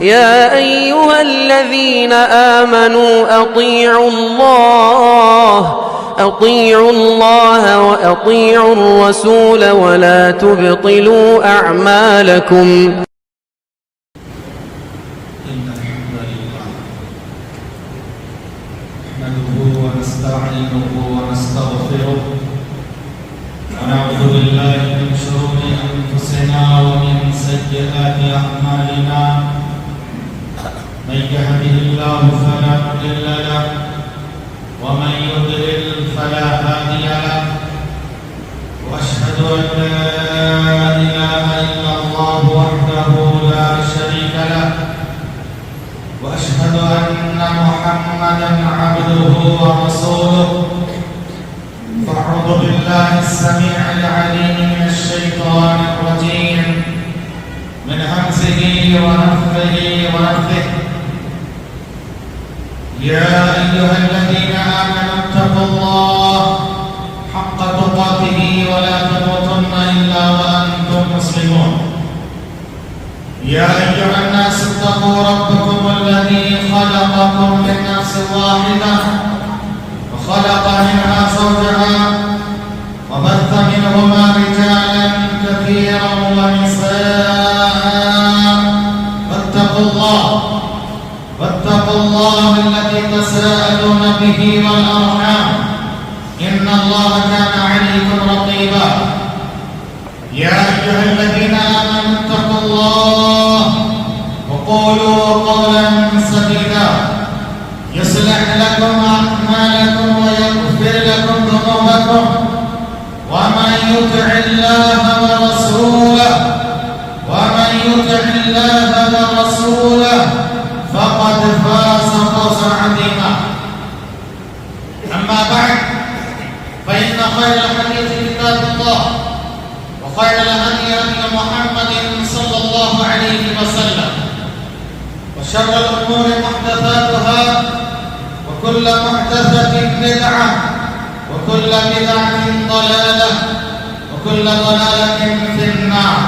يا أيها الذين آمنوا أطيعوا الله وأطيعوا الرسول ولا تبطلوا أعمالكم. إن الحمد لله نحمده ونستعينه ونستغفره ونعوذ بالله من شرور أنفسنا ومن سيئات أعمالنا. من يهده الله فلا مضل له ومن يضلل فلا هادي له. وأشهد أن لا إله إلا الله وحده لا شريك له. وأشهد أن محمدا عبده ورسوله. فأعوذ بالله السميع العليم من الشيطان الرجيم من همزه ونفخه ونفثه. يا أيها الذين آمنوا اتقوا الله حق تقاته ولا تموتن إلا وأنتم مسلمون. يا أيها الناس اتقوا ربكم الذي خلقكم من نفس واحدة وخلق منها زوجها وبث منهما رجالا كثيرا ونساء. واتقوا الله الذي تساءلون به والأرحام إن الله كان عليكم رقيبا. يا أيها الذين آمنوا اتقوا الله وقولوا قولا سديدا يصلح لكم أعمالكم ويغفر لكم ذنوبكم. ومن يطع الله ورسوله فقد فاز فوزا عظيما. أما بعد فإن خير الحديث كتاب الله وخير الهدي هدي محمد صلى الله عليه وسلم وشر الأمور محدثاتها وكل محدثة بدعة وكل بدعة ضلالة وكل ضلالة في النار.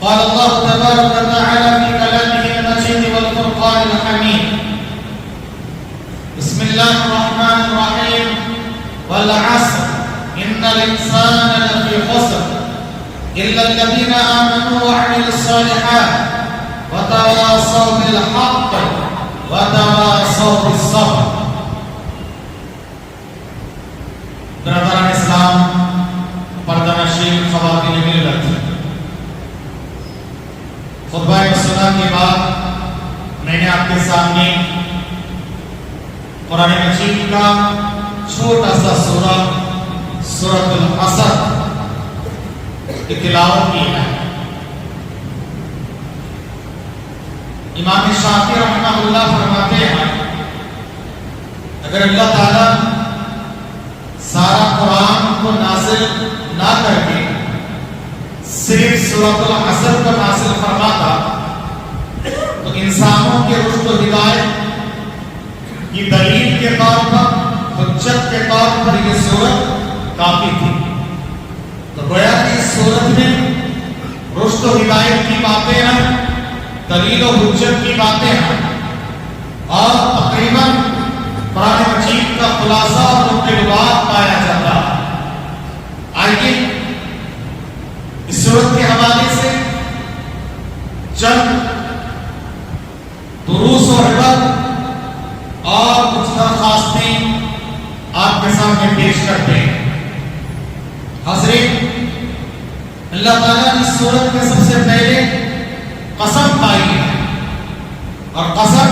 قال الله تبارك وتعالى في كلامه المجيد والفرقان الحميد. بسم الله الرحمن الرحيم. والعصر إن الإنسان لفي خسر إلا الذين آمنوا وعملوا الصالحات وتواصوا بالحق وتواصوا بالصبر. برادران اسلام، پردہ نشین خواتین ملت، خطبہ مسنہ کے بعد میں نے آپ کے سامنے قرآن مجید کا چھوٹا سا سورہ سورۃ العصر کی تلاوت کی ہے. امام شافعی رحمہ اللہ فرماتے ہیں اگر اللہ تعالیٰ سارا قرآن کو نازل نہ کر کے صرف سورۃ العصر کو نازل فرماتا تو انسانوں کے رشد و ہدایت کی دلیل کے طور پر، حجت کے طور پر یہ سورت کافی تھی. تو گویا کہ اس سورت میں رشد و ہدایت کی باتیں ہیں، دلیل و حجت کی باتیں ہیں، اور تقریباً قرآن مجید کا خلاصہ اور نقطۂ نگات پایا جاتا ہے. آئیے اس سورت کے حوالے سے چند دروس و عبرت اور کچھ درخواستیں آپ کے سامنے پیش کرتے ہیں. حضرت، اللہ تعالیٰ نے اس سورت میں سب سے پہلے قسم پائی ہے، اور قسم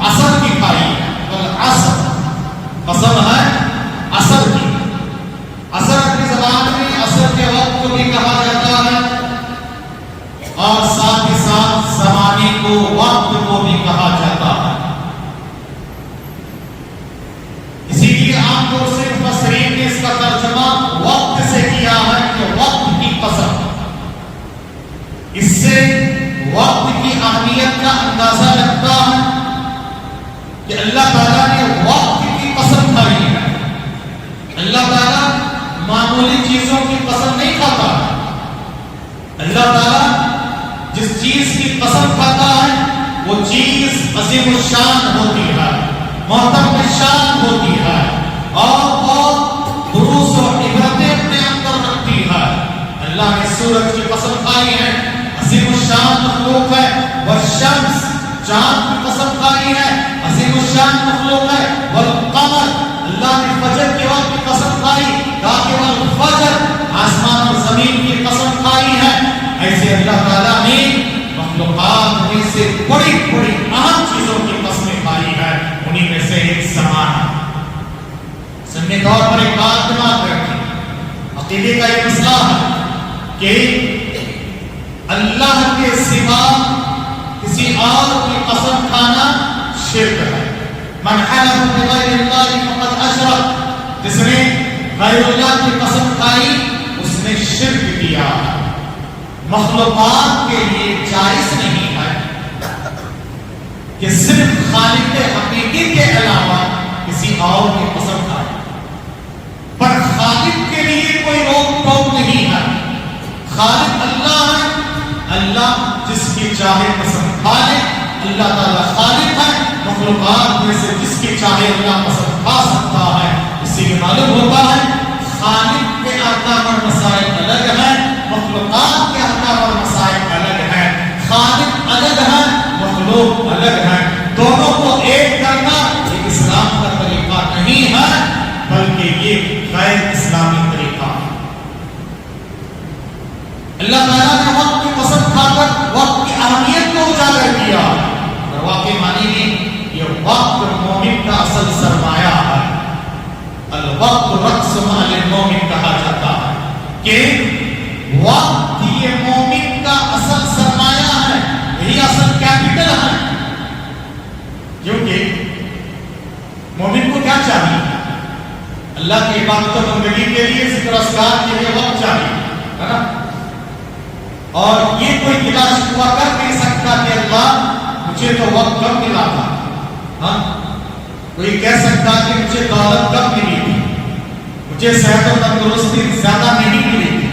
عصر کی پائی ہے. والعصر قسم ہے عصر کی. عصر کی زبان میں عصر کے وقت کو بھی کہا جاتا ہے، اور ساتھ ہی ساتھ زمانے کو، وقت کو بھی کہا جاتا ہے. اسی لیے عام طور سے مفسرین نے اس کا ترجمہ وقت سے کیا ہے کہ وقت کی قسم. اس سے وقت کی اہمیت کا اندازہ لگتا ہے کہ اللہ تعالیٰ نے وقت کی قسم کھائی ہے. اللہ تعالیٰ معمولی چیزوں کی قسم نہیں کھاتا. اللہ تعالیٰ جس چیز کی قسم کھاتا ہے وہ چیز عظیم الشان ہوتی ہے، محترم شان ہوتی ہے، اور بہت دروس و عبرتیں اپنے اندر رکھتی ہے۔ اللہ نے سورج کی قسم کھائی ہے، عظیم الشان مخلوق ہے، والشمس، چاند کی قسم کھائی ہے، عظیم الشان مخلوق ہے، والقمر، اللہ نے فجر کے وقت کی قسم کھائی، کہا کہ والفجر، آسمان اور زمین کی قسم کھائی ہے۔ ایسے اللہ تعالیٰ نے مخلوقات میں سے بڑی بڑی اہم چیزوں کی قسمیں کھائی ہے، انہی میں سے ایک زمانہ۔ سننے طور پر ایک بات دماغ رکھیں، عقیدے کا یہ مسئلہ ہے کہ اللہ کے سوا کسی اور کی قسم کھانا شرک ہے۔ من حلف بغیر اللہ فقد اشرک، جس نے غیر اللہ کی قسم کھائی اس نے شرک کیا۔ مخلوقات کے لیے جائز نہیں ہے کہ صرف خالق حقیقی کے علاوہ کسی اور کی قسم کھائے، پر خالق کے لیے کوئی روک ٹوک نہیں ہے۔ خالق اللہ ہے، اللہ جس کی چاہے قسم کھا لے، اللہ تعالیٰ خالق ہے، مخلوقات میں سے جس کی چاہے اللہ قسم کھا سکتا ہے۔ اسی لیے معلوم ہوتا ہے خالق کے احکام اور مسائل الگ ہیں، مخلوقات کے احکام اور مسائل الگ ہیں۔ خالق الگ ہے، مخلوق الگ ہے، دونوں کو ایک کرنا یہ اسلام کا طریقہ نہیں ہے، بلکہ یہ غیر اسلامی طریقہ ہے۔ اللہ تعالیٰ نے وقت کی قسم کھا کر وقت کی اہمیت کو اجاگر کیا، اور واقعی معنی میں یہ وقت مومن کا اصل سرمایہ ہے۔ الوقت رأس مال المومن کہا جاتا ہے کہ وقت یہ مومن کا اصل سرمایہ ہے، یہی اصل کیپٹل ہے۔ کیونکہ مومن کو کیا چاہیے؟ اللہ کی عبادت و بندگی کے لیے، ذکر و اذکار کے لیے وقت چاہیے، ہے نا؟ اور یہ کوئی گلا شکوہ کر نہیں سکتا کہ اللہ مجھے تو وقت کم ملا تھا، ہاں؟ کوئی کہہ سکتا کہ مجھے دولت کم ملی تھی، مجھے صحت و تندرستی زیادہ نہیں ملی تھی،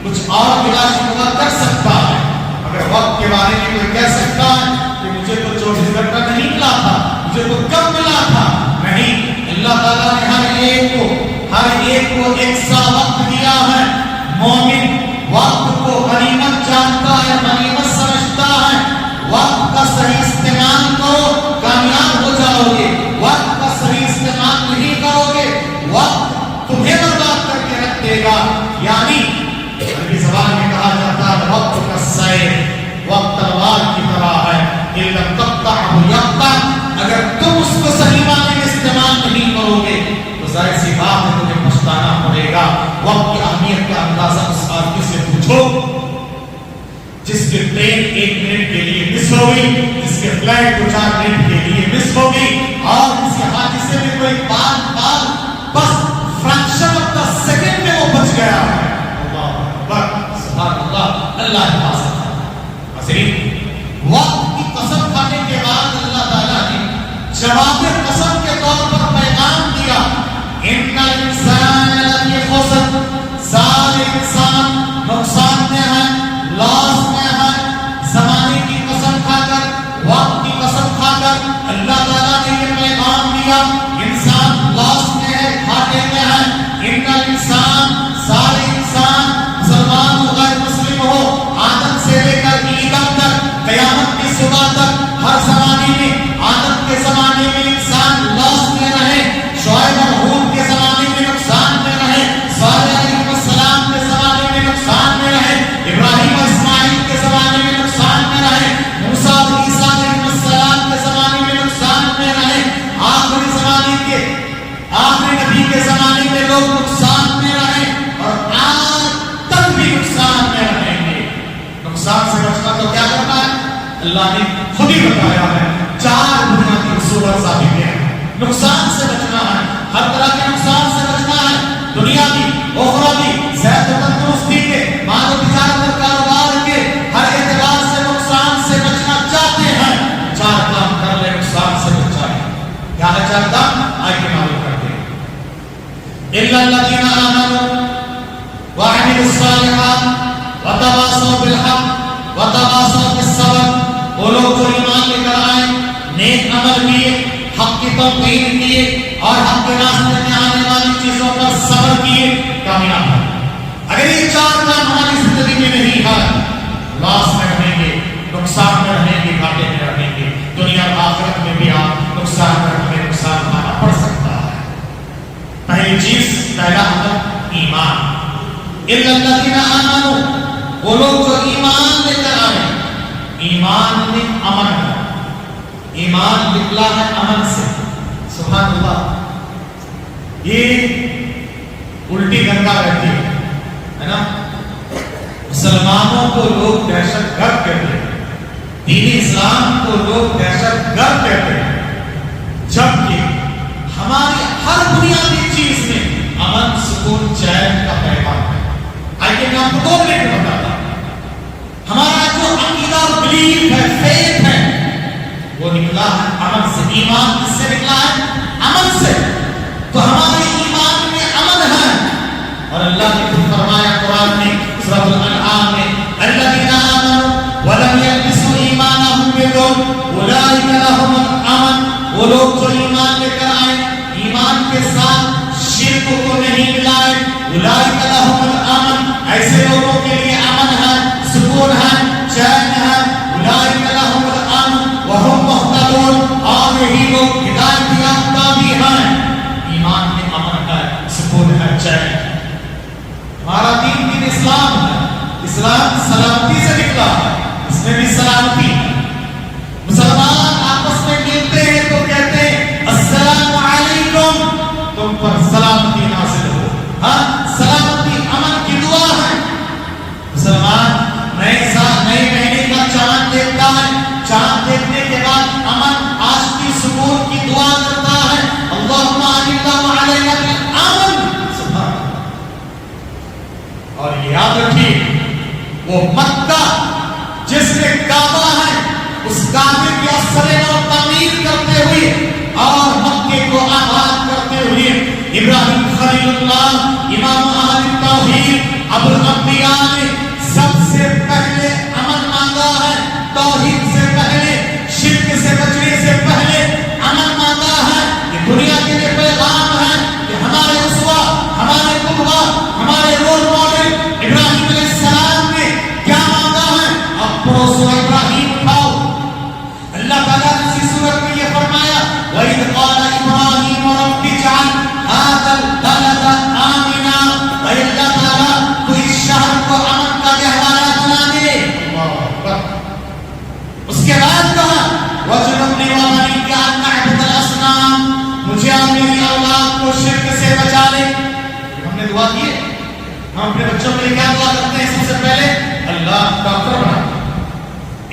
کچھ اور گلا شکوہ کر سکتا ہے، مگر وقت کے بارے میں کوئی کہہ سکتا ہے کہ مجھے تو 24 گھنٹہ نہیں ملا تھا، مجھے تو کم ملا تھا؟ نہیں، اللہ تعالیٰ نے ہر ایک کو ایک سا وقت دیا ہے۔ مومن وقت کو غنیمت جانتا ہے، غنیمت سمجھتا ہے۔ وقت کا صحیح استعمال کرو، کامیاب ہو جاؤ گے۔ وقت کا صحیح استعمال نہیں کرو گے، وقت تمہیں برباد کر کے رکھ دے گا۔ یعنی عربی زبان میں کہا جاتا ہے وقت کا سیف، وقت تلوار کی طرح ہے، اِلَّا تَقْطَعْهُ يَقْطَعْ، اگر تم اس کو صحیح معنی میں استعمال نہیں کرو گے تو ظاہر سی بات ہے تمہیں پچھتانا پڑے گا۔ وقت کی اہمیت کا اندازہ اس آدمی سے پوچھو جس کی ٹرین 1 منٹ کے لیے مس ہو گئی، جس کے فلائٹ 2-4 منٹ کے لیے مس ہو گئی، اور جس کے حادثے میں کوئی بال بس فریکشن آف دا سیکنڈ میں وہ بچ گیا ہے۔ اللہ اکبر، سبحان اللہ، اللہ حفاظت ہے۔ حضرین، وقت کی قسم کھانے کے بعد اللہ تعالیٰ نے جواب قسم کے طور پر پیغام دیا، ان الانسان لفی خسر، سارے انسان نقصان میں ہے، لاس میں ہے۔ زمانے کی قسم کھا کر، وقت کی قسم کھا کر اللہ تعالیٰ نے یہ پیغام دیا انسان لاس میں ہے، گھاٹے میں ہے۔ ان الانسان، سارے انسان، مسلمان ہو غیر مسلم ہو، آدم سے لے کر عیدم تک، قیامت کی صبح تک، ہر زمانے میں، آدم کے زمانے میں انسان لاس میں رہے، شعیب اور ہود کے زمانے میں نقصان میں رہے، صالح علیہ السلام کے زمانے میں نقصان میں رہے، ابراہیم اور اسماعیل کے زمانے میں نقصان میں رہے، موسیٰ اور عیسیٰ علیہ السلام کے زمانے میں نقصان میں رہے، آخری زمانے کے آخری نبی کے زمانے میں لوگ نقصان میں رہے، اور آج تک بھی نقصان میں رہیں گے۔ نقصان سے بچنا تو کیا کرنا ہے؟ اللہ نے خود ہی بتایا ہے، 4 بنیادی اصول اور ضابطے ہیں۔ نقصان سے بچنا ہے، ہر طرح کے نقصان سے بچنا ہے، دنیاوی، اخروی، صحت و تندرستی کے، مال و تجارت اور کاروبار کے، ہر اعتبار سے نقصان سے بچنا چاہتے ہیں، 4 کام کر لے نقصان سے بچ جائے۔ کیا ہے 4 کام؟ آئیے معلوم کرتے ہیں۔ إِلَّا الَّذِينَ آمَنُوا وَعَمِلُوا الصَّالِحَاتِ وَتَوَاصَوْا بِالْحَقِّ وتواصوا بالصبر، وہ لوگ جو ایمان لے کر آئے، نیک عمل کیے، حق کی توقیر کیے اور حق کے راستے میں آنے والی چیزوں پر صبر کیے، کامیاب ہیں۔ اگر یہ چار کام ہماری زندگی میں نہیں ہے، لاس میں رہیں گے، نقصان میں رہیں گے، گھاٹے میں رہیں گے، دنیا اور آخرت میں بھی آپ نقصان میں ہمیں نقصان اٹھانا پڑ سکتا ہے۔ پہلی چیز، پہلا عمل ایمان۔ اِلَّا الَّذِينَ آمَنُوا، وہ لوگ جو ایمان لے کر آئے۔ ایمان میں امن ہے، ایمان نکلا ہے امن سے، سبحان اللہ۔ یہ الٹی گنگا رہتی ہے نا، مسلمانوں کو لوگ دہشت گرد کہتے ہیں، دین اسلام کو لوگ دہشت گرد کہتے ہیں، جبکہ ہماری ہر بنیادی چیز میں امن، سکون، چین کا پیغام ہے۔ آئیے میں آپ کو 2 منٹ میں بتاتا ہوں۔ ہمارا جو عقیدہ اور بلیف ہے، فیتھ ہے، وہ نکلا ہے امن سے۔ ایمان کس سے نکلا ہے؟ امن سے۔ تو ہمارے ایمان میں امن ہے، اور اللہ نے خود فرمایا قرآن میں سورۃ الانعام میں، الذین آمنوا ولم یلبسوا ایمانهم بظلم اولئک لهم الامن، وہ لوگ جو ایمان لے کر آئے، ایمان کے ساتھ شرک کو نہیں ملائے، اولئک لهم الامن، ایسے لوگوں کے لیے امن ہے، سکون ہے، چین ہے، اولئک لهم الامن وهم مهتدون، اور یہی لوگ ہدایت یافتہ بھی ہیں۔ ایمان میں امن ہے، سکون ہے، چین ہے۔ ہمارا دین اسلام ہے، اسلام سلامتی سے نکلا ہے، اس میں بھی سلامتی ہے۔ مسلمان آپس میں ملتے ہیں تو کہتے ہیں السلام علیکم، تم پر سلامتی نازل ہو۔ ہاں، سلامتی امن کی دعا ہے۔ مسلمان نئے مہینے کا چاند دیکھتا ہے، چاند دیکھنے کے بعد امن، آشتی، سکون کی دعا کرتا ہے، اللہم اجعلنا علینا بالامن۔ سبحان اللہ۔ اور یاد رکھیے، وہ مکہ جس میں کعبہ ہے، اس کعبے کی اثر و تعمیر کرتے ہوئے اور مکے کو آباد کرتے ہوئے ابراہیم خلیل اللہ، امام اہل توحید، ابو الانبیاء نے سب سے پہلے امن مانگا ہے، توحید سے پہلے، شرک سے بچنے سے پہلے امن مانگا ہے۔ یہ دنیا کے لیے پیغام ہے کہ ہمارے اسوہ، ہمارے قدوہ، ہمارے رول ماڈل ابراہیم علیہ السلام نے کیا مانگا ہے؟ اب پڑوسو ابراہیم اٹھاؤ۔ اللہ تعالیٰ نے اسی سورت میں یہ فرمایا وَإِذْ قَالَ إِبْرَاهِيمُ رَبِّ اجْعَلْ هَٰذَا الْبَلَدَ آمِنًا، اے اللہ تعالیٰ تو اس شہر کو امن کا گہوارہ بنا دے۔ اللہ اکبر۔ اس کے بعد کہا وَاجْنُبْنِي وَبَنِيَّ أَن نَّعْبُدَ الْأَصْنَامَ، مجھے اور میری اولاد کو شرک سے بچا لے۔ ہم نے دعا کی ہے، ہم اپنے بچوں کے لیے کیا دعا کرتے ہیں؟ سب سے پہلے اللہ ڈاکٹر بنا دے،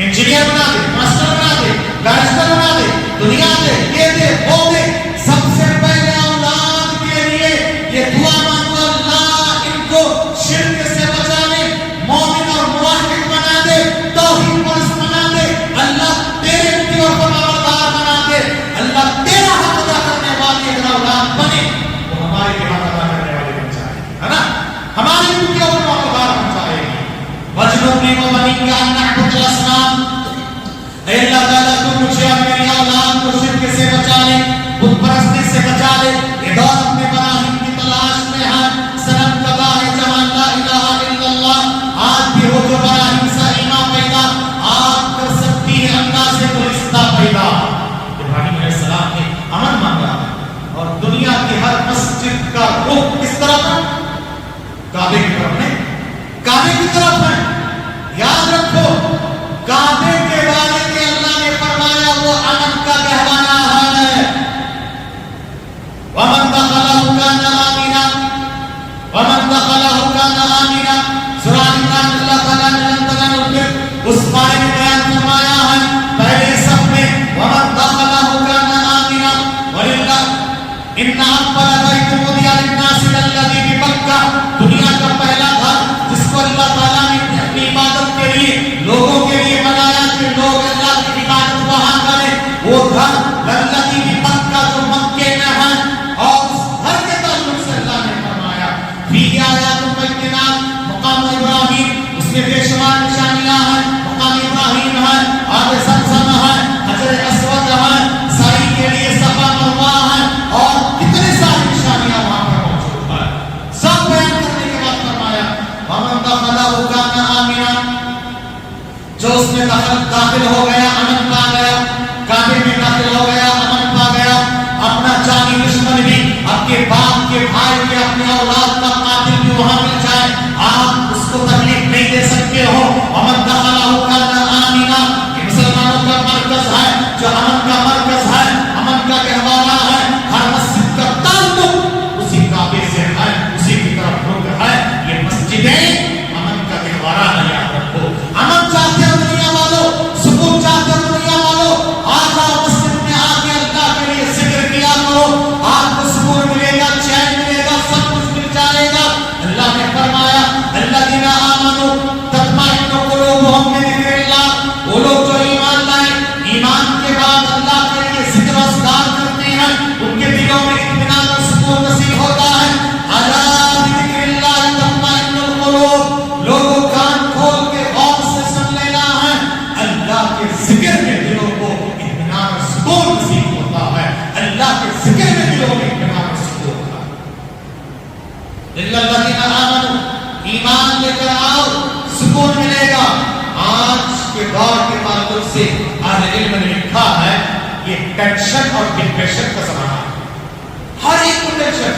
انجینئر بنا دے، ماسٹر بنا دے، بیرسٹر بنا دے، دنیا دے، یہ دے، وہ دے۔ سب سے پہلے اولاد کے لیے یہ دعا مانگو، اللہ ان کو شرک سے بچا لے، مومن اور موحد بنا دے، توحید پرست بنا دے، اللہ تیرے کی اور فرمانبردار بنا دے، اللہ تیرا حق ادا کرنے والی اگر اولاد بنے تو ہمارے بھی حق ادا کرنے والے بن جائے، ہے نا، ہماری بھی کی اور فرمانبردار بن جائے گی۔ وَاجْنُبْنِي وَبَنِيَّ أَن نَّعْبُدَ الْأَصْنَامَ، اے اللہ تعالیٰ تو مجھے اور میری اولاد کو شرک سے بچا لے، بت پرستی سے بچا لے۔ یہ دور اپنے براہین کی تلاش میں ہے، صنم کبا ہے جہاں لا الہ الا اللہ، آج بھی ہو جو براہین سا ایمان پیدا، آج کر سکتی ہے اللہ سے گلستہ پیدا۔ ابراہیم علیہ السلام نے امن مانگا، اور دنیا کی ہر مسجد کا رخ کس طرف ہے؟ کعبے کی طرف ہے، کعبے کی طرف ہے۔ یاد رکھو، کعبے کے بارے میں اللہ نے فرمایا وہ امن کا گہوارہ ہے۔ وَمَن دَخَلَهُ كَانَ آمِنًا، وَمَن دَخَلَهُ كَانَ آمِنًا۔ سورہ عمران اللہ تعالیٰ نے اس بارے میں بیان فرمایا ہے پہلے صف میں، وَمَن دَخَلَهُ كَانَ آمِنًا وَلِلَّهِ إِنَّ أَوَّلَ بَيْتٍ وُضِعَ لِلنَّاسِ لَلَّذِي بِبَكَّةَ، دنیا کا پہلا گھر جس کو اللہ تعالیٰ نے اپنی عبادت کے لیے لوگوں کے لیے بنایا کہ لوگ اللہ کی عبادت وہاں کریں، وہ گھر للذی بمکہ جو مکے میں ہے، اور اس گھر کے تعلق سے اللہ نے فرمایا فیہ آیات بینات، مقام ابراہیم اس میں بے شمار نشانیاں ہیں، جو اس میں داخل ہو گیا امن پا گیا، کعبے میں داخل ہو گیا امن پا گیا، اپنا جانی دشمن بھی، آپ کے باپ کے بھائی کے اپنے اولاد کا قاتل بھی وہاں مل جائے، آپ اس کو تکلیف نہیں دے سکتے ہو۔ امن دخلہ کان آمنا، یہ مسلمانوں کا مرکز ہے، جو امن کا مرکز ہے، امن کا گہوارہ ہے، ہر مسجد کا تعلق اسی کعبے سے ہے، اسی کی طرف رخ ہے۔ یہ مسجدیں امن کا گہوارہ ہے، یاد رکھو۔ امن چاہتے ہو دنیا والوں، سکون چاہتے ہو دنیا والوں، آج آؤ مسجد میں آ کے اللہ کے لیے ذکر کیا کرو، آپ کو سکون ملے گا، چین ملے گا، سب کچھ مل جائے گا۔ اللہ نے فرمایا الذین آمنوا تطمئن قلوبهم بذکر اللہ، وہ لوگ جو ایمان لائے، ایمان کے بعد اللہ کے لیے ذکر و اذکار کرتے ہیں، ان کے دلوں میں اطمینان اور سکون نصیب ہوتا ہے۔ الا بذکر اللہ تطمئن القلوب، لوگوں کان کھول کے غور سے سن لینا ہے، اللہ کے ذکر میں دلوں کو اطمینان اور سکون نصیب ہوتا ہے، اللہ کے ذکر میں دلوں میں اطمینان اور سکون ہوتا ہے۔ الذین آمنوا، ایمان لے کر آؤ، سکون ملے گا۔ آج کے دور کے تعلق سے اہل علم نے لکھا ہے یہ ٹینشن اور ڈپریشن کا زمانہ ہے۔ ہر ایک کو ٹینشن،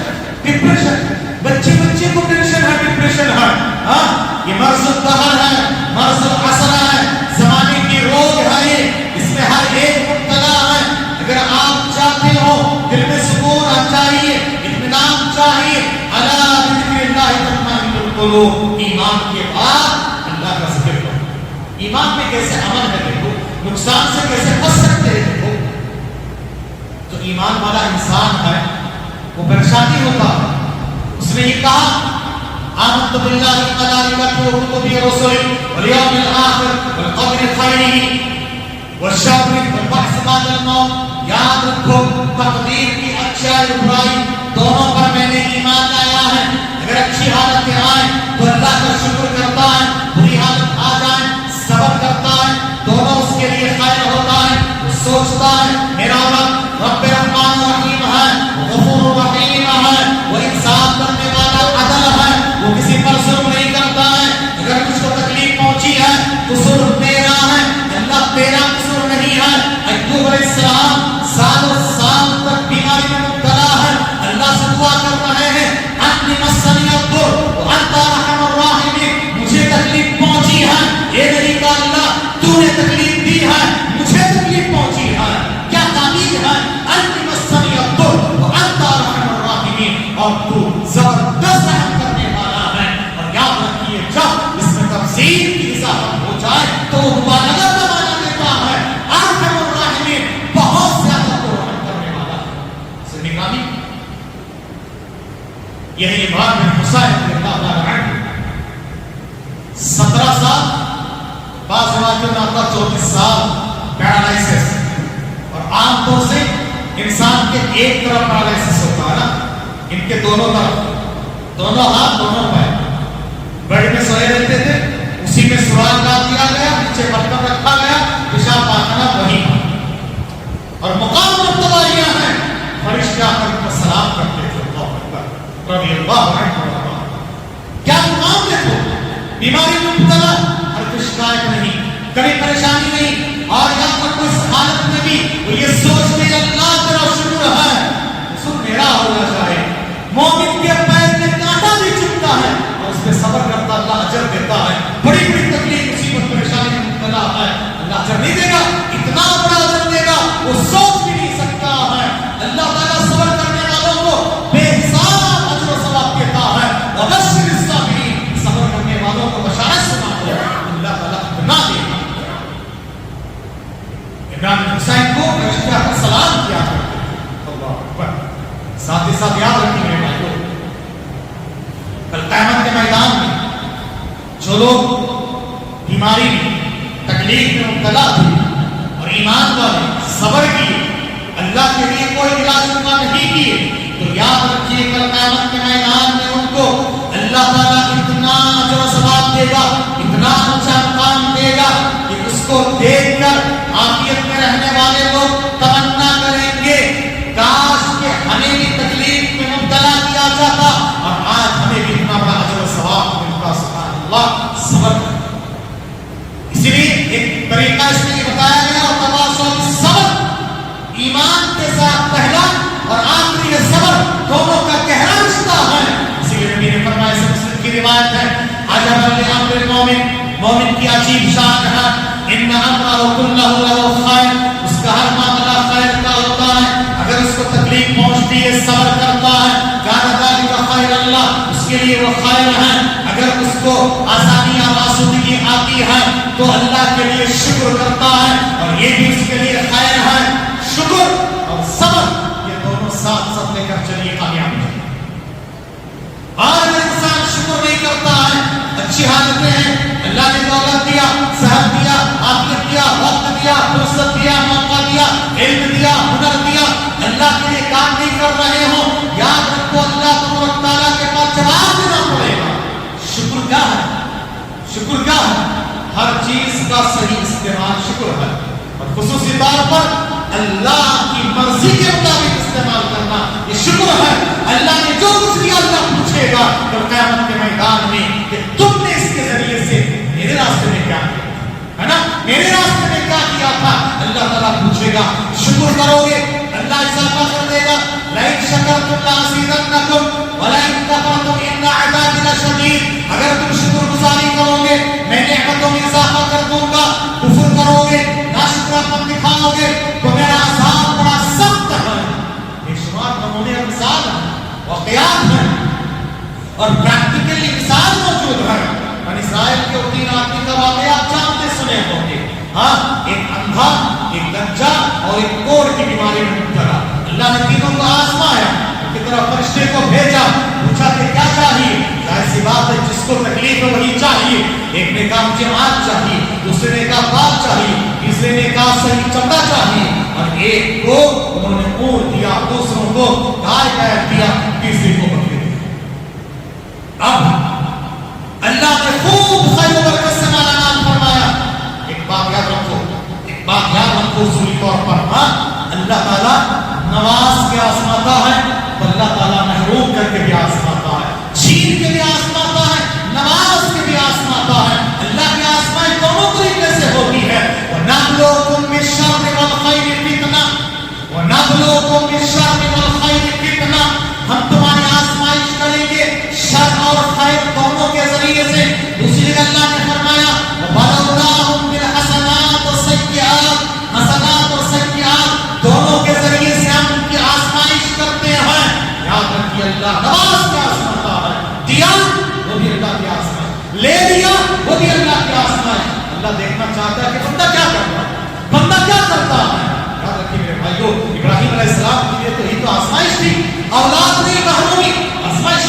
ڈپریشن، بچے کو ٹینشن ہے، ڈپریشن ہے۔ ہاں یہ مرض الدہر ہے، مرض العصر ہے، زمانے کی روگ ہے یہ، اس میں ہر ایک مبتلا ہے۔ اگر آپ چاہتے ہو دل میں سکون چاہیے، اطمینان چاہیے، الا بذکر اللہ تطمئن القلوب، ایمان کے بعد اللہ کا ذکر کرو۔ ایمان میں کیسے امن ہے دیکھو، نقصان سے کیسے بچ سکتے ہیں دیکھو۔ جو ایمان والا انسان ہے وہ پریشانی ہوتا ہے، اس نے یہ کہا آمنت باللہ وملائکتہ وکتبہ ورسلہ والیوم الآخر والقدر خیرہ والشر والبعث بعد الموت۔ یاد رکھو تقدیر کی اچھائی اور برائی دونوں پر میں نے ایمان لایا ہے۔ اگر اچھی حالتیں آئیں تو اللہ کا شکر کرتا ہے، بری حالت آ جائیں صبر کرتا ہے، دونوں اس کے لیے خیر ہوتا ہے۔ وہ سوچتا ہے میرا رب رحمان رحیم ہے، غفور رحیم ہے، وہ انصاف کرنے والا عدل ہے، وہ کسی پر ظلم نہیں کرتا ہے۔ اگر کچھ کو تکلیف پہنچی ہے قصور میرا ہے، اللہ تیرا قصور نہیں ہے۔ ایوب علیہ السلام سالوں سال تک بیماری میں مبتلا ہے، اللہ سے دعا کر رہے ہیں انی مسنی الضر وانت ارحم الراحمین، مجھے تکلیف پہنچی ہے، یہ نہیں کہا اللہ تو نے تکلیف دی ہے، مجھے تکلیف پہنچی ہے، کیا تعبیر ہے انی مسنی الضر وانت ارحم الراحمین، اور تو زبردست رحم کرنے والا ہے۔ اور یاد رکھیے جب اس میں تفصیل کی اضافت ہو جائے تو مبالغہ کا معنی دیتا ہے، ارحم الراحمین بہت زیادہ تو رحم کرنے والا ہے۔ سنگامی یہی عمران بن حسین رضی اللہ عنہ 17 سال، بعض روایتوں میں آتا 34 سال پیرالائسس، اور عام طور سے انسان کے ایک طرف پیرالائسس ہوتا ہے نا، ان کے دونوں طرف، دونوں ہاتھ دونوں پیر، بیڈ میں سوئے رہتے تھے، اسی میں سراغ ڈال دیا گیا، نیچے برتن رکھا گیا، پیشاب پاخانہ وہی، اور مقام مرتبہ یہ ہے فرشتے آ کر ان کو سلام کرتے تھے، اللہ اکبر رضی اللہ عنہ۔ کیا مقام دیکھو، بیماری میں مبتلا، ہر کوئی شکایت نہیں، کبھی پریشانی نہیں، اور یا پر اس حالت میں بھی وہ یہ سوچتے اللہ تیرا شکر ہے، شکر میرا ہونا چاہے۔ مومن کے پیر میں کانٹا بھی چبھتا ہے اور اس پہ صبر کرتا اللہ اجر دیتا ہے۔ بڑی بڑی تکلیف مصیبت پریشانی میں مبتلا ہے، اللہ اجر نہیں دے گا، اتنا بڑا اجر دے گا وہ سوچ بھی نہیں سکتا ہے۔ اللہ تعالیٰ صبر کرنے والوں کو بے حساب اجر و ثواب دیتا ہے۔ وبشر الصابرین، صبر کرنے والوں کو بشارت سنا دو، اللہ تعالیٰ اتنا دے گا۔ عمران بن حسین کو فرشتے آ کر سلام کیا کرتے تھے، اللہ اکبر۔ ساتھ ہی ساتھ یاد رکھیں میرے بھائیوں، کل قیامت کے میدان میں جو لوگ بیماری میں تکلیف میں مبتلا تھے اور ایمان والے صبر کیے، اللہ کے لیے کوئی علاج کا نہیں کیے، تو یاد رکھیے کل قیامت کے میدان میں ان کو اللہ تعالیٰ اتنا اجر و ثواب دے گا، اتنا اونچا مقام دے گا کہ اس کو دیکھ کر عافیت میں رہنے والے لوگ تمنا کریں گے کاش کہ ہمیں بھی تکلیف میں مبتلا کیا جاتا اور آج ہمیں بھی اتنا بڑا اجر و ثواب ملتا۔ سبحان اللہ، صبر۔ اسی لیے ایک مومن کی عجیب شان ہے ان امرہ کلہ لہ خیر، اس کا ہر معاملہ خیر کا ہوتا ہے، اگر اس کو تکلیف پہنچتی ہے صبر کرتا ہے، کان ذلک خیر اللہ، اس کے لیے وہ خیر ہے، اگر اس کو آسانی اور آسودگی آتی ہے تو اللہ کے لیے شکر کرتا ہے اور یہ بھی اس کے لیے خیر ہے۔ شکر اور صبر یہ دونوں ساتھ ساتھ لے کر چلیے کامیابی۔ اور اگر انسان شکر نہیں کرتا ہے، اچھی حالتیں ہیں، اللہ نے دولت دیا، صحت دیا، عافیت دیا، وقت دیا، فرصت دیا، موقع دیا، علم دیا، ہنر دیا، اللہ کے لیے کام نہیں کر رہے ہو، یاد رکھو اللہ تبارک تعالیٰ کے پاس جواب دینا پڑے گا۔ شکر کیا ہے؟ شکر کیا ہے؟ ہر چیز کا صحیح استعمال شکر ہے، اور خصوصی طور پر اللہ کی مرضی کے مطابق استعمال کرنا یہ شکر ہے۔ اللہ نے جو کچھ دیا اللہ پوچھے گا تو قیامت کے میدان میں کہ تم نے اس کے ذریعے سے میرے راستے میں کیا کیا ہے نا، میرے راستے میں کیا کیا تھا، اللہ تعالیٰ پوچھے گا۔ شکر کرو گے اللہ اضافہ کر دے گا، لئن شکرتم لأزیدنکم ولئن کفرتم ان عذابی لشدید، اگر تم شکر گزاری کرو گے میں نعمتوں میں اضافہ کر دوں گا، کفر کرو گے ناشکراپن دکھاؤ گے تو میرا عذاب بڑا سخت ہے۔ بے شمار نمونے اور مثال ہیں، واقعات ہیں اور پریکٹیکلی مثال موجود ہے۔ بنی اسرائیل کے 3 آدمی کا واقعہ آپ جانتے سنے ہوں گے، ہاں، ایک اندھا، ایک لنگڑا اور ایک کوڑ کی بیماری میں مبتلا۔ اللہ نے تینوں کو آزمایا، ان کی طرف فرشتے کو بھیجا، پوچھا کہ کیا چاہیے؟ ظاہر سی بات ہے جس کو تکلیف ہے وہی چاہیے۔ ایک نے کہا مجھے آنکھ چاہیے، دوسرے نے کہا بال چاہیے، تیسرے نے کہا صحیح چمڑا چاہیے، اور ایک کو انہوں نے اونٹ دیا، دوسروں کو گائے بیل دیا، تیسرے کو بکری دیا۔ اب اللہ نے خوب خیر و برکت سے مالا مال فرمایا۔ ایک بات یاد رکھو، ایک بات یاد رکھو اصولی طور پر، ہاں، اللہ تعالیٰ نواز کے آزماتا ہے تو اللہ تعالیٰ محروم کر کے بھی آزماتا ہے، چھین کے بھی آزماتا ہے، نواز کے بھی آزماتا ہے۔ اللہ کی آزمائش دونوں طریقے سے ہوتی ہے۔ وَنَبْلُوكُمْ بِالشَّرِّ وَالْخَيْرِ فِتْنَةً وَنَبْلُوكُمْ بِالشَّرِّ وَالْخَيْرِ فِتْنَةً، ہم تمہاری آزمائش کریں گے شر اور خیر دونوں کے ذریعے سے۔ دوسری جگہ اللہ نے فرمایا وَبَلَوْنَاهُمْ بِالْحَسَنَاتِ وَالسَّيِّئَاتِ، حسنات اور سیئات دونوں کے ذریعے سے ہم ان کی آزمائش کرتے ہیں۔ یاد رکھیے اللہ نواز کی آزماتا ہے، دیا وہ بھی اللہ کی آزمائش، لے لیا وہ بھی اللہ کی آزمائش۔ اللہ دیکھنا چاہتا ہے کہ بندہ کیا کرتا ہے، بندہ کیا کرتا ہے۔ یاد رکھیے میرے بھائیو، ابراہیم علیہ السلام کے لیے تو ہی تو آزمائش تھی، اولاد نہیں محرومی، آزمائش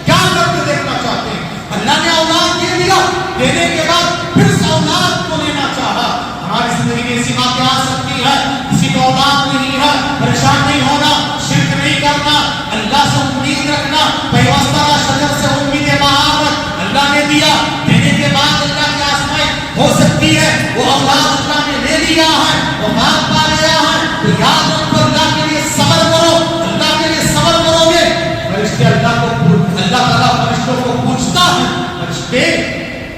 کیا کرتے دیکھنا چاہتے ہیں۔ اللہ نے اولاد دے دیا، دینے کے بعد پھر اس اولاد کو لینا چاہا۔ ہماری زندگی میں ایسی باتیں آ سکتی ہے، کسی کو اولاد نہیں ہے، پریشان نہیں ہونا، شرک نہیں کرنا، اللہ سے امید رکھنا، پیوستہ شجر سے امید بہارت اللہ نے دیا، دینے کے بعد اللہ کی آزمائش ہو سکتی ہے۔ وہ اولاد اللہ نے لے لیا ہے، وہ مال پا لیا ہے، تو یاد رکھو اللہ کے لیے صبر کرو، اللہ کے لیے صبر کرو گے۔ فرشتے اللہ تعالیٰ فرشتوں کو پوچھتا ہے، فرشتے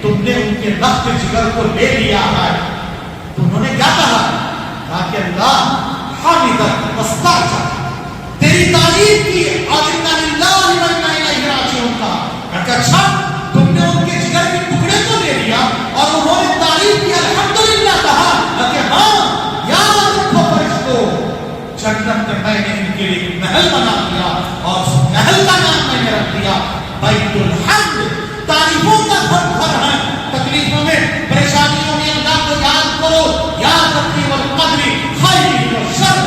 تم نے ان کے رخت جگر کو لے لیا ہے، تو انہوں نے کیا کہا؟ کہا کہ اللہ حامدک واسترجع، تیری تعریف کی اور انا للہ و انا الیہ راجعون کا۔ کہا کہ اچھا تم نے ان کے جگر کے ٹکڑے کو لے لیا اور انہوں نے تعریف کی الحمدللہ کہا کہ ہاں یاد رکھو فرشتوں جنت میں نے ان کے لیے محل بنا دیا اور اس محل کا نام میں نے رکھ دیا بیت الحمد۔ تعریفوں کا گھر ہے، تکلیفوں میں پریشانیوں میں اللہ کو یاد کرو، یاد رکھیے والقدر خیر و شر،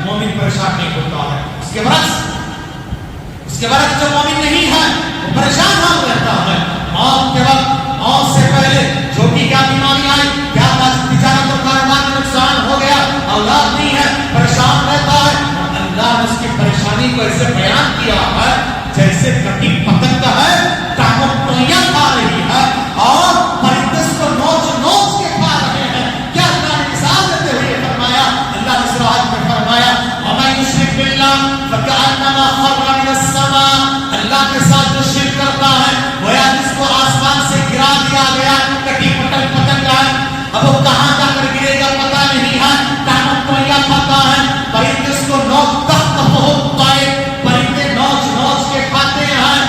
مومن پریشان نہیں ہوتا ہے۔ اس کے برعکس جو مومن نہیں ہے وہ پریشان ہو رہتا ہے۔ موت کے وقت، موت سے پہلے جو بھی کیا بیماری آئی، کیا تجارت اور کاروبار میں نقصان ہو گیا، اولاد نہیں ہے، پریشان رہتا ہے، اللہ نے اس کی پریشانی کو ایسے بیان کیا ہے جیسے کٹی پتنگ ہے ٹانگوں پوئیاں کھا رہی ہے اور پرندے اس کو نوچ نوچ کے کھا رہے ہیں۔ کیا اللہ نے مثال دیتے ہوئے فرمایا، اللہ نے سورہ حج میں فرمایا وَمَن يُشْرِكْ بِاللَّهِ فَكَأَنَّمَا خَرَّ مِنَ السَّمَاءِ، اللہ کے ساتھ جو شرک کرتا ہے گویا جس کو آسمان سے گرا دیا گیا، کٹی پتنگ ہے، اب وہ کہاں جا کر گرے گا پتہ نہیں ہے، ٹانگوں پوئیاں کھاتا ہے، پرندے اس کو نوچ تخت بہت پائے، پرندے نوچ نوچ کے کھاتے ہیں،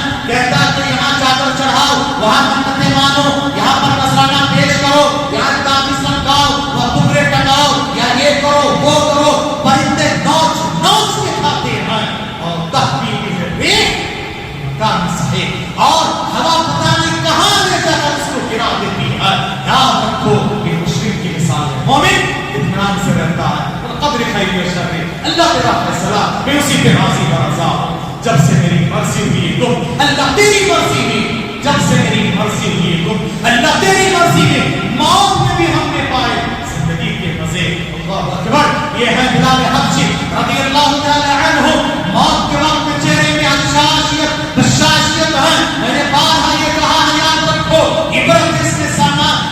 اللہ تیرا فیصلہ میں اسی پہ راضی و رضا ہوں. جب سے میری مرضی ہوئی تم اللہ تیری مرضی ہوئی, جب سے میری مرضی ہوئی تم اللہ تیری مرضی میں. موت میں بھی ہم نے پائے زندگی کے مزے. اللہ اکبر. یہ ہے بلال حبشی رضی اللہ تعالی عنہ. موت کے وقت میں چہرے میں حشاشیت بشاشیت ہے. میں نے بارہا یہ کہا ہے یاد رکھو, عبرت اس کے سامان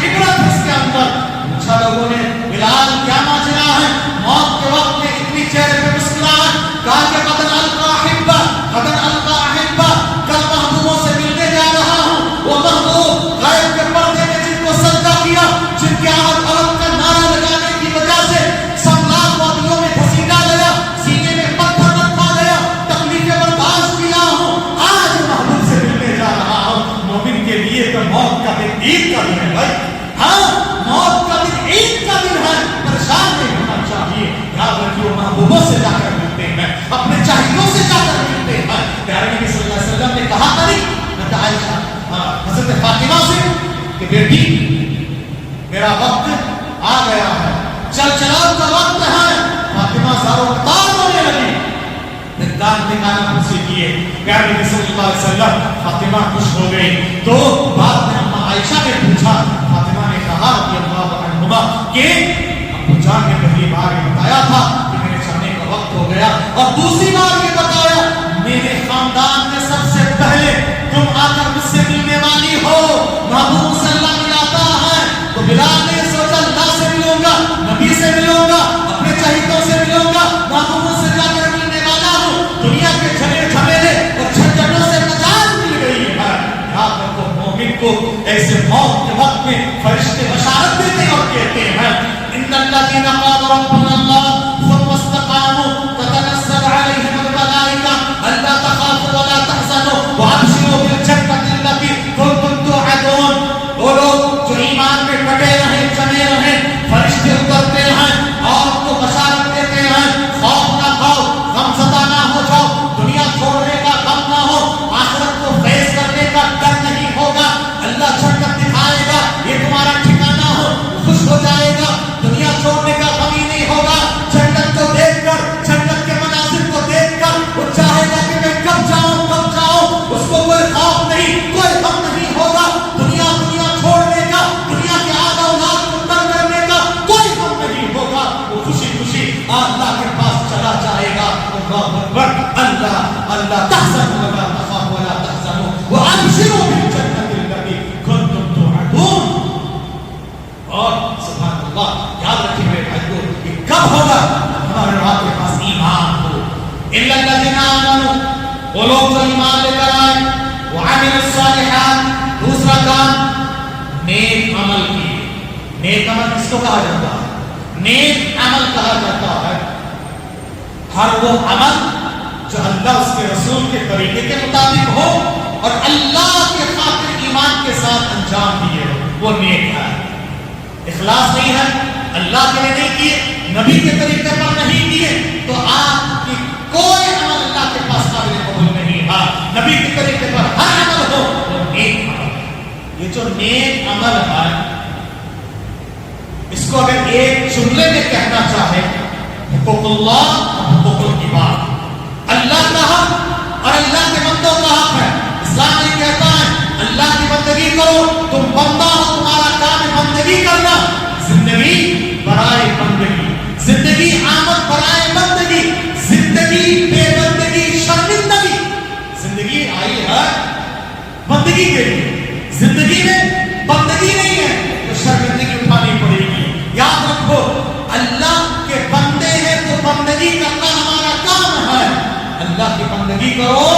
عبرت اس کے اندر. پوچھا لوگوں نے بلال کیا ماجرا ہے؟ موت کے وقت میں اتنی چہرے پہ مسکراہٹ. کہا کہ قد القا احبہ, قد القا احبہ, کل محبوبوں سے ملنے جا رہا ہوں. وہ محبوب غیب کے پردے میں جن کو سجدہ کیا, جن کے آہد عہد کا نعرہ لگانے کی وجہ سے سب لاکھ وادیوں میں گھسیٹا گیا, سینے میں پتھر رکھا گیا, تکلیفیں برداشت کیا ہوں, آج محبوب سے ملنے جا رہا ہوں. مومن کے لیے تو موت کا دن عید کا دن ہے بھائی. ہاں موت کا دن عید کا دن ہے. پریشان نہیں ہونا چاہیے. یاد رکھیے محبوبوں سے جا کر ملتے ہیں, اپنے چاہیوں سے جا کر ملتے ہیں. پیارے نبی صلی اللہ علیہ وسلم نے کہا تھا عائشہ حضرت فاطمہ سے کہ بیٹی میرا وقت آ گیا ہے, چل چلاؤ کا وقت ہے. فاطمہ زاروں تار ہونے لگی, دندان نکالنا خوشی کیے. پیارے نبی صلی اللہ علیہ وسلم فاطمہ خوش ہو گئی. تو بعد میں اما عائشہ نے پوچھا, فاطمہ نے کہا رضی اللہ عنہما کہ ابو جان نے پہلی بار یہ بتایا تھا کہ میرے جانے کا وقت ہو گیا, اور دوسری بار یہ بتایا میرے خاندان میں سب سے پہلے تم آ کر مجھ سے ملنے والی ہو. محبوب صلی اللہ علیہ وسلم آتا ہے تو بلال نے سوچا اللہ سے ملوں گا, نبی سے ملوں گا, اپنے چہیتوں سے ملوں گا, محبوب سے جا کر ملنے والا ہوں. دنیا کے جھگڑے جھمیلے اور جھنجھٹوں سے نجات مل گئی ہے. یاد رکھو مومن کو ایسے موت کے وقت میں فرشتے بشارت دیتے اور کہتے ہیں ان الذين قالوا ربنا الله ثم استقاموا تتنزل عليهم الملائكه الا تخافوا ولا تحزنوا وابشروا بالجنه التي كنتم توعدون. وہ لوگ جو ایمان میں ڈٹے رہے جمے رہے, فرشتے اترتے ہیں اور کو بشارت دیتے ہیں خوف نہ کھاؤ, غم زدہ نہ ہو جاؤ, دنیا چھوڑنے کا غم نہ ہو, آخرت کو فیس کرنے کا ڈر نہیں ہوگا, اللہ جنت دکھائے گا, یہ تمہارا ٹھکانہ ہو, خوش ہو جائے گا, دنیا چھوڑنے کا غم ہی نہیں ہوگا. جنت کو دیکھ کر, جنت کے مناظر کو دیکھ کر وہ چاہے گا کہ میں کب جاؤں کب جاؤں. اس کو کوئی خوف نہیں, کوئی غم نہیں ہوگا. دنیا چھوڑنے کا, دنیا کے آد اولاد کو تنگ کرنے کا کوئی غم نہیں ہوگا. وہ خوشی خوشی اللہ کے پاس چلا جائے گا. اللہ اکبر. اللہ اللہ تحزنوا ولا تخافوا ولا تحزنوا وابشروا بالجنة التي كنتم توعدون. اور سبحان اللہ, یاد رکھیے میرے بھائیو, یہ کب ہوگا؟ ہمارے آپ کے پاس ایمان ہو. الا الذين آمنوا, وہ لوگ جو ایمان لے کر آئے, وعملوا الصالحات, دوسرا کام نیک عمل کیے. نیک عمل کس کو کہا جاتا ہے؟ نیک عمل کہا جاتا ہے ہر وہ عمل جو اللہ اس کے رسول کے طریقے کے مطابق ہو اور اللہ کے خاطر ایمان کے ساتھ انجام دیے ہو, وہ نیک ہے. اخلاص نہیں ہے, اللہ کے لیے نہیں کیے, نبی کے طریقے پر نہیں کیے, تو آپ کی کوئی عمل اللہ کے پاس قابل قبول نہیں. ہاں نبی کے طریقے پر ہر عمل ہو وہ نیک عمل. یہ جو نیک عمل ہے اس کو اگر ایک جملے میں کہنا چاہے, حقوق اللہ حقوق العباد. اللہ کا حق اور اللہ کے بندوں کا حق ہے. اسلام یہ کہتا ہے اللہ کی بندگی کرو, تم بندہ ہو, تمہارا کام ہے بندگی کرنا. زندگی برائے بندگی, زندگی آمد برائے بندگی, زندگی بے بندگی شرمندگی. زندگی آئی ہے بندگی کے لیے, زندگی میں بندگی نہیں ہے تو شرمندگی اٹھانی پڑے گی. یاد رکھو اللہ کے بندے ہیں تو بندگی کرنا ہمارا کام ہے. اللہ کی بندگی کرو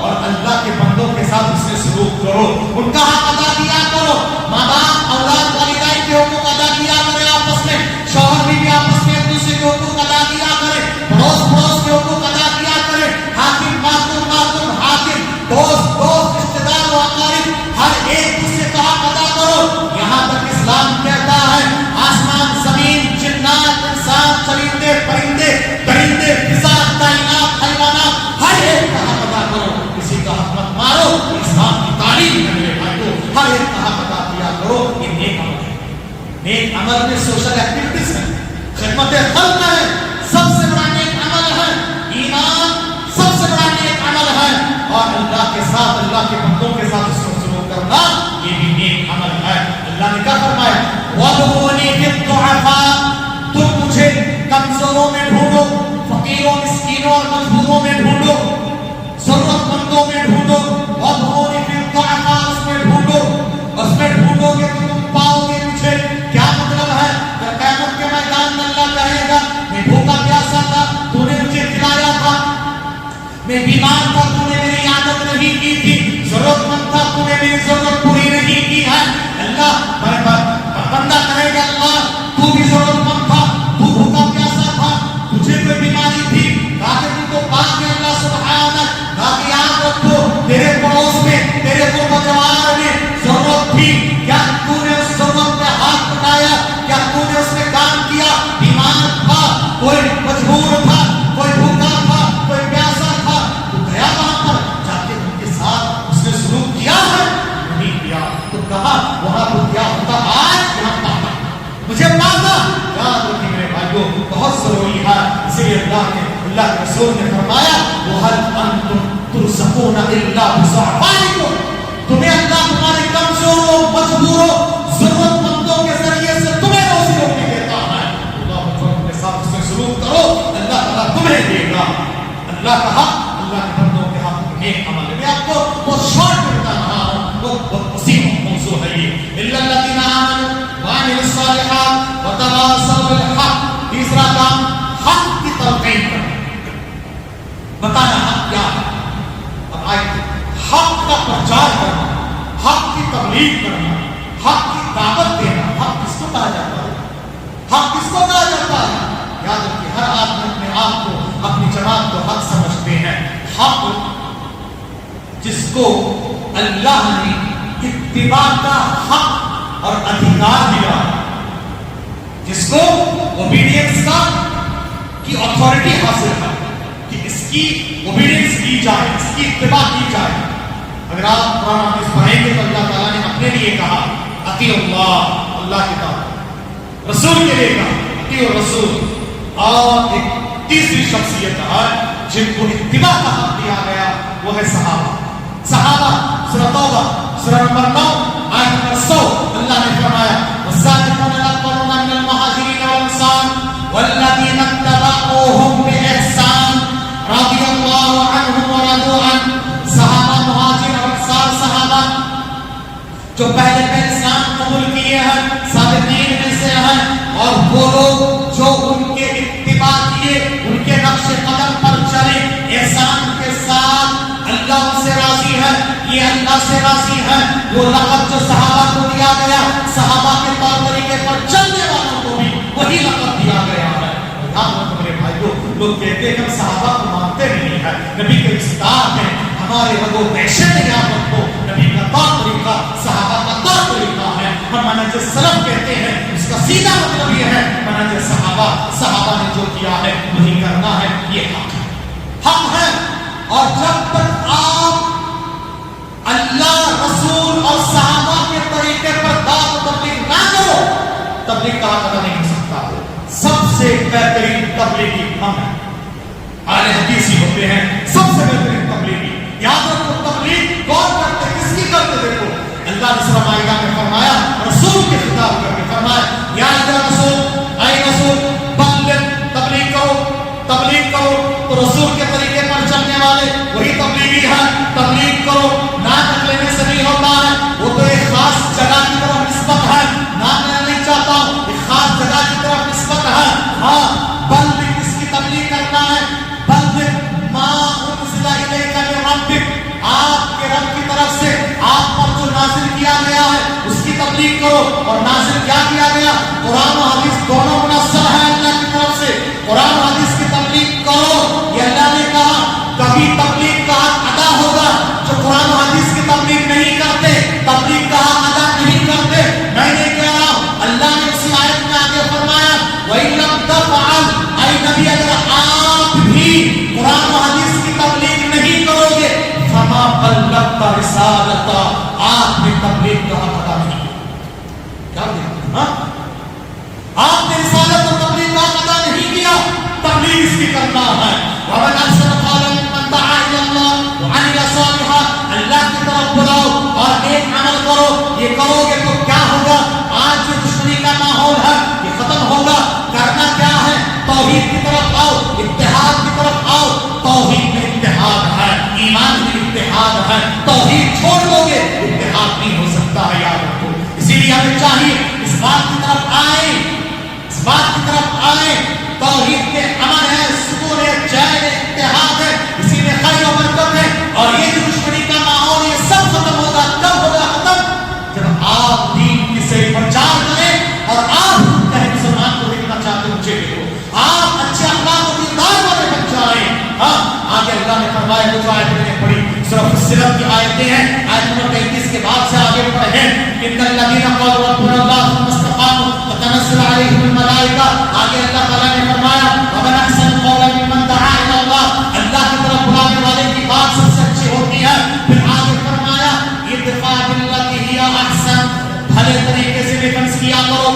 اور اللہ کے بندوں کے ساتھ اس سے سلوک کرو, ان کا حق ادا کیا کرو. ماں باپ اولاد والدین کے حقوق ادا کیا کرے آپس میں, شوہر بھی آپس میں ایک دوسرے کے حقوق ادا کیا کرے, پڑوس کے حقوق ادا کیا کرے, حاکم ماتم حاکم, دوست رشتے دار و اقارب, ہر ایک دوسرے کا حق ادا کرو. یہاں تک اسلام کہتا ہے آسمان زمین جنات انسان چرندے پرندے درندے فضا کائنات حیوانات ہر ایک کا حق ادا کرو, کسی کا حق مت مارو. اسلام کی تعلیم ہے میرے بھائیو, ہر ایک کا حق ادا کیا کرو. یہ نیک عمل ہے. نیک عمل میں سوشل ایکٹیویٹیز ہے, خدمت خلق ہے, سب سے بڑا نیک کرنا یہ بھی نیک عمل ہے. اللہ نے کیا فرمایا؟ وَادْعُونِي فِي الضُّعَفَاءِ، تم مجھے کمزوروں میں ڈھونڈو، فقیروں مسکینوں اور مجبوروں میں ڈھونڈو، ضرورت مندوں میں ڈھونڈو. وَادْعُونِي فِي الضُّعَفَاء، اس میں ڈھونڈو، اس میں ڈھونڈو گے تو تم پاؤ گے مجھے. کیا مطلب ہے؟ قیامت کے میدان میں اللہ کہے گا میں بھوکا پیاسا تھا تو نے مجھے کھلایا تھا، میں بیمار تھا تو نے میری عادت نہیں کی تھی، ضرورت مند تھا تو نے میری ضرورت پوری نہیں کی ہے. اللہ بندہ کہے گا اللہ تو بھی ضرورت مند تھا، تو بھوکا پیاسا تھا، تجھے کوئی بیماری تھی، تاکہ تم کو پاک ہے اللہ سبحانہ. تاکہ یاد رکھو تیرے پڑوس میں تیرے قرب جوار میں ضرورت تھی، کیا تو نے اس ضرورت پہ ہاتھ بٹایا؟ کیا تو نے اس میں کام کیا؟ بیمار تھا، کوئی مجبور تھا، کوئی بھوکا تھا، کوئی پیاسا تھا، تو گیا وہاں پر جا کے ان کے ساتھ اس نے سلوک کیا ہے؟ نہیں کیا. تو کہا وہاں تو کیا ہوتا آج یہاں پاتا مجھے پاتا. یاد رکھیں میرے بھائیو بہت ضروری ہے. اسی لیے اللہ کے رسول نے فرمایا وَهَلْ أَنْتُمْ تُرْزَقُونَ إِلَّا بِضُعَفَائِكُمْ، تمہیں اللہ تمہارے کمزوروں مجبوروں ضرورت مندوں کے ذریعے سے تمہیں روزی روٹی دیتا ہے. اللہ کے ساتھ اس میں سلوک کرو، اللہ تعالیٰ تمہیں دے گا. اللہ کا حق اللہ کے بندوں کے حق میں نیک عمل ہے. میں آپ کو بہت شارٹ میں بتا رہا ہوں، بہت وسیع موضوع ہے یہ. إِلَّا الَّذِينَ آمَنُوا وَعَمِلُوا الصَّالِحَاتِ وَتَوَاصَوْا بِالْحَقِّ. تیسرا کام حق کی تلقین کرنا، بتانا حق کیا ہے. اب آئے حق کا پرچار کرنا، حق کی تبلیغ کرنا، حق کی دعوت دینا. حق کس کو کہا جاتا ہے؟ حق کس کو کہا جاتا ہے؟ یاد رکھیے ہر آدمی اپنے آپ کو اپنی جماعت کو حق سمجھتے ہیں. حق جس کو اللہ نے اتباع کا حق اور ادھیکار دیا، جس کو اوبیڈینس کا کی اتھارٹی حاصل ہے کہ اس کی اوبیڈینس کی جائے، اس کی اتباع کی جائے. اگر آپ قرآن حدیث پڑھیں گے تو اللہ تعالیٰ نے اپنے لیے کہا اطیع اللہ، اللہ کی اطاعت، رسول کے لیے کہا اطیع الرسول. اور ایک تیسری شخصیت ہے جن کو اتباع کا حق دیا گیا، وہ ہے صحابہ. صحابہ سورہ توبہ سورہ نمبر 9 آیت نمبر 100 اللہ نے فرمایا والسابقون الاولون من المہاجرین والانصار والذین اتبعوهم بإحسان رضی اللہ عنہم ورضوا عنہ. صحابہ مہاجر اور انصار صحابہ جو پہلے اسلام قبول کیے ہیں، سابقین میں سے ہیں، اور وہ لوگ جو ان کے اتباع کیے، ان کے نقش قدم پر چلے احسان کے ساتھ. اللہ ان سے راضی ہے، یہ اللہ سے راضی ہے. وہ لقب جو صحابہ کو دیا گیا، صحابہ کے طور طریقے پر چلنے والوں کو بھی وہی لقب دیا گیا ہے. میرے بھائیو لوگ کہتے ہیں ہم صحابہ کو مانتے نہیں ہیں، نبی کے رشتےدار ہیں، ہمارے رگو پیشے میں یاد رکھو نبی کا طور طریقہ صحابہ کا طور طریقہ ہے. ہم منہج سلف کہتے ہیں، اس کا سیدھا مطلب یہ ہے منہج صحابہ نے جو کیا ہے وہی کرنا ہے. یہ حق ہے. اور جب تک آپ اللہ رسول اور صحابہ کے طریقے پر دعوت تبلیغ نہ کرو، تبلیغ کا حق ادا نہیں ہو سکتا. سب سے بہترین تبلیغی ہم ہیں، اہل حدیث ہی ہوتے ہیں سب سے بہترین تبلیغی. یاد رکھو تبلیغ کون کرتے، کس کی کرتے؟ دیکھو اللہ نے سورہ مائدہ میں فرمایا، رسول کے خطاب کر کے فرمایا یا رسول، اے رسول بلغ، تبلیغ کرو. تبلیغ کرو تو رسول کے طریقے پر چلنے والے وہی تبلیغی ہیں. تبلیغ کرو، نام لینے سے نہیں ہوتا ہے، وہ تو ایک خاص جگہ کی طرف نسبت ہے. نام لینا نہیں چاہتا ہوں، ایک خاص جگہ کی طرف نسبت ہے. ہاں بلغ کس کی تبلیغ کرنا ہے؟ بلغ ما انزل الیک من ربک، آپ کے رب کی طرف سے آپ پر جو نازل کیا گیا ہے اس کی تبلیغ کرو. اور نازل کیا کیا گیا؟ قرآن و حدیث دونوں منزل ہے اللہ کی طرف سے. قرآن و حدیث کی تبلیغ کرو، یہ اللہ نے کہا. کبھی تبلیغ کا حق ادا ہوگا جو قرآن و حدیث کی تبلیغ نہیں کرتے، تبلیغ کا حق ادا نہیں کرتے. میں نے کہہ رہا ہوں اللہ نے اسی آیت میں آگے فرمایا وَإِن لَّمْ تَفْعَلْ، اے نبی اگر آپ بھی قرآن و حدیث کی تبلیغ نہیں کرو گے فَمَا بَلَّغْتَ رِسَالَتَهُ، آپ نے تبلیغ کا حق ادا نہیں کیا. آپ نے رسالت اور تبلیغ کا حق ادا نہیں کیا. چاہیے اس بات کی طرف آئیں، اس بات کی طرف آئیں توحید کے امن ہے، سکون ہے، چین ہے، اتحاد ہے، اسی میں خیر و برکت ہے، اور یہ جو دشمنی کا ماحول یہ سب ختم ہوگا، کب ہوگا ختم؟ جب آپ دین کی صحیح پرچار کریں اور آپ کہیں مسلمان کو دیکھنا چاہتے ہیں اونچے دیکھو، آپ اچھے اخلاق و دیندار والے بن جائیں۔ ہاں آگے اللہ نے فرمایا وہ جو آیت میں نے پڑھی سورہ فصلت کی آیتیں ہیں، آیت نمبر 33 کے بعد سے آگے پڑھے ہیں ان الذین قالوا ربنا اللہ ثم استقاموا تتنزل علیہم الملائکہ، آگے اللہ تعالیٰ نے فرمایا ومن احسن قولا ممن دعا الی اللہ، اللہ کی طرف بلانے والے کی بات سب سے اچھی ہوتی ہے۔ پھر آگے فرمایا ادفع باللتی ہی احسن، بھلے طریقے سے ڈیفنس کیا کرو،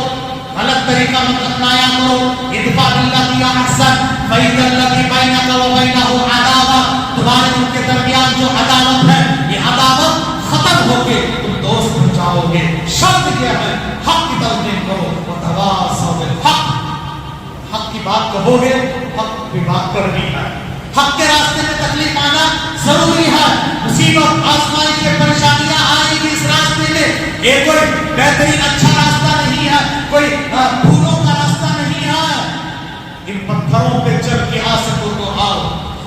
غلط طریقہ مت اپنایا کرو، ادفع باللتی ہی احسن فإذا الذی بینک وبینہ عداوہ، تمہارے ان کے درمیان جو عداوت ہے یہ عداوت ختم ہو کے تم دوست بن جاؤ گے۔ شرط کیا ہے؟ حق کی تلقین کرو، وتواصوا بالحق، حق کی بات کہو گے، حق کی بات کرنی ہے، حق کے راستے میں تکلیف آنا ضروری ہے، مصیبت آزمائش کے پریشانیاں آئیں گی اس راستے میں، یہ کوئی بہترین اچھا راستہ نہیں ہے، کوئی پھولوں کا راستہ نہیں ہے۔ ان پتھروں پہ چل کے آ سکو تو آؤ،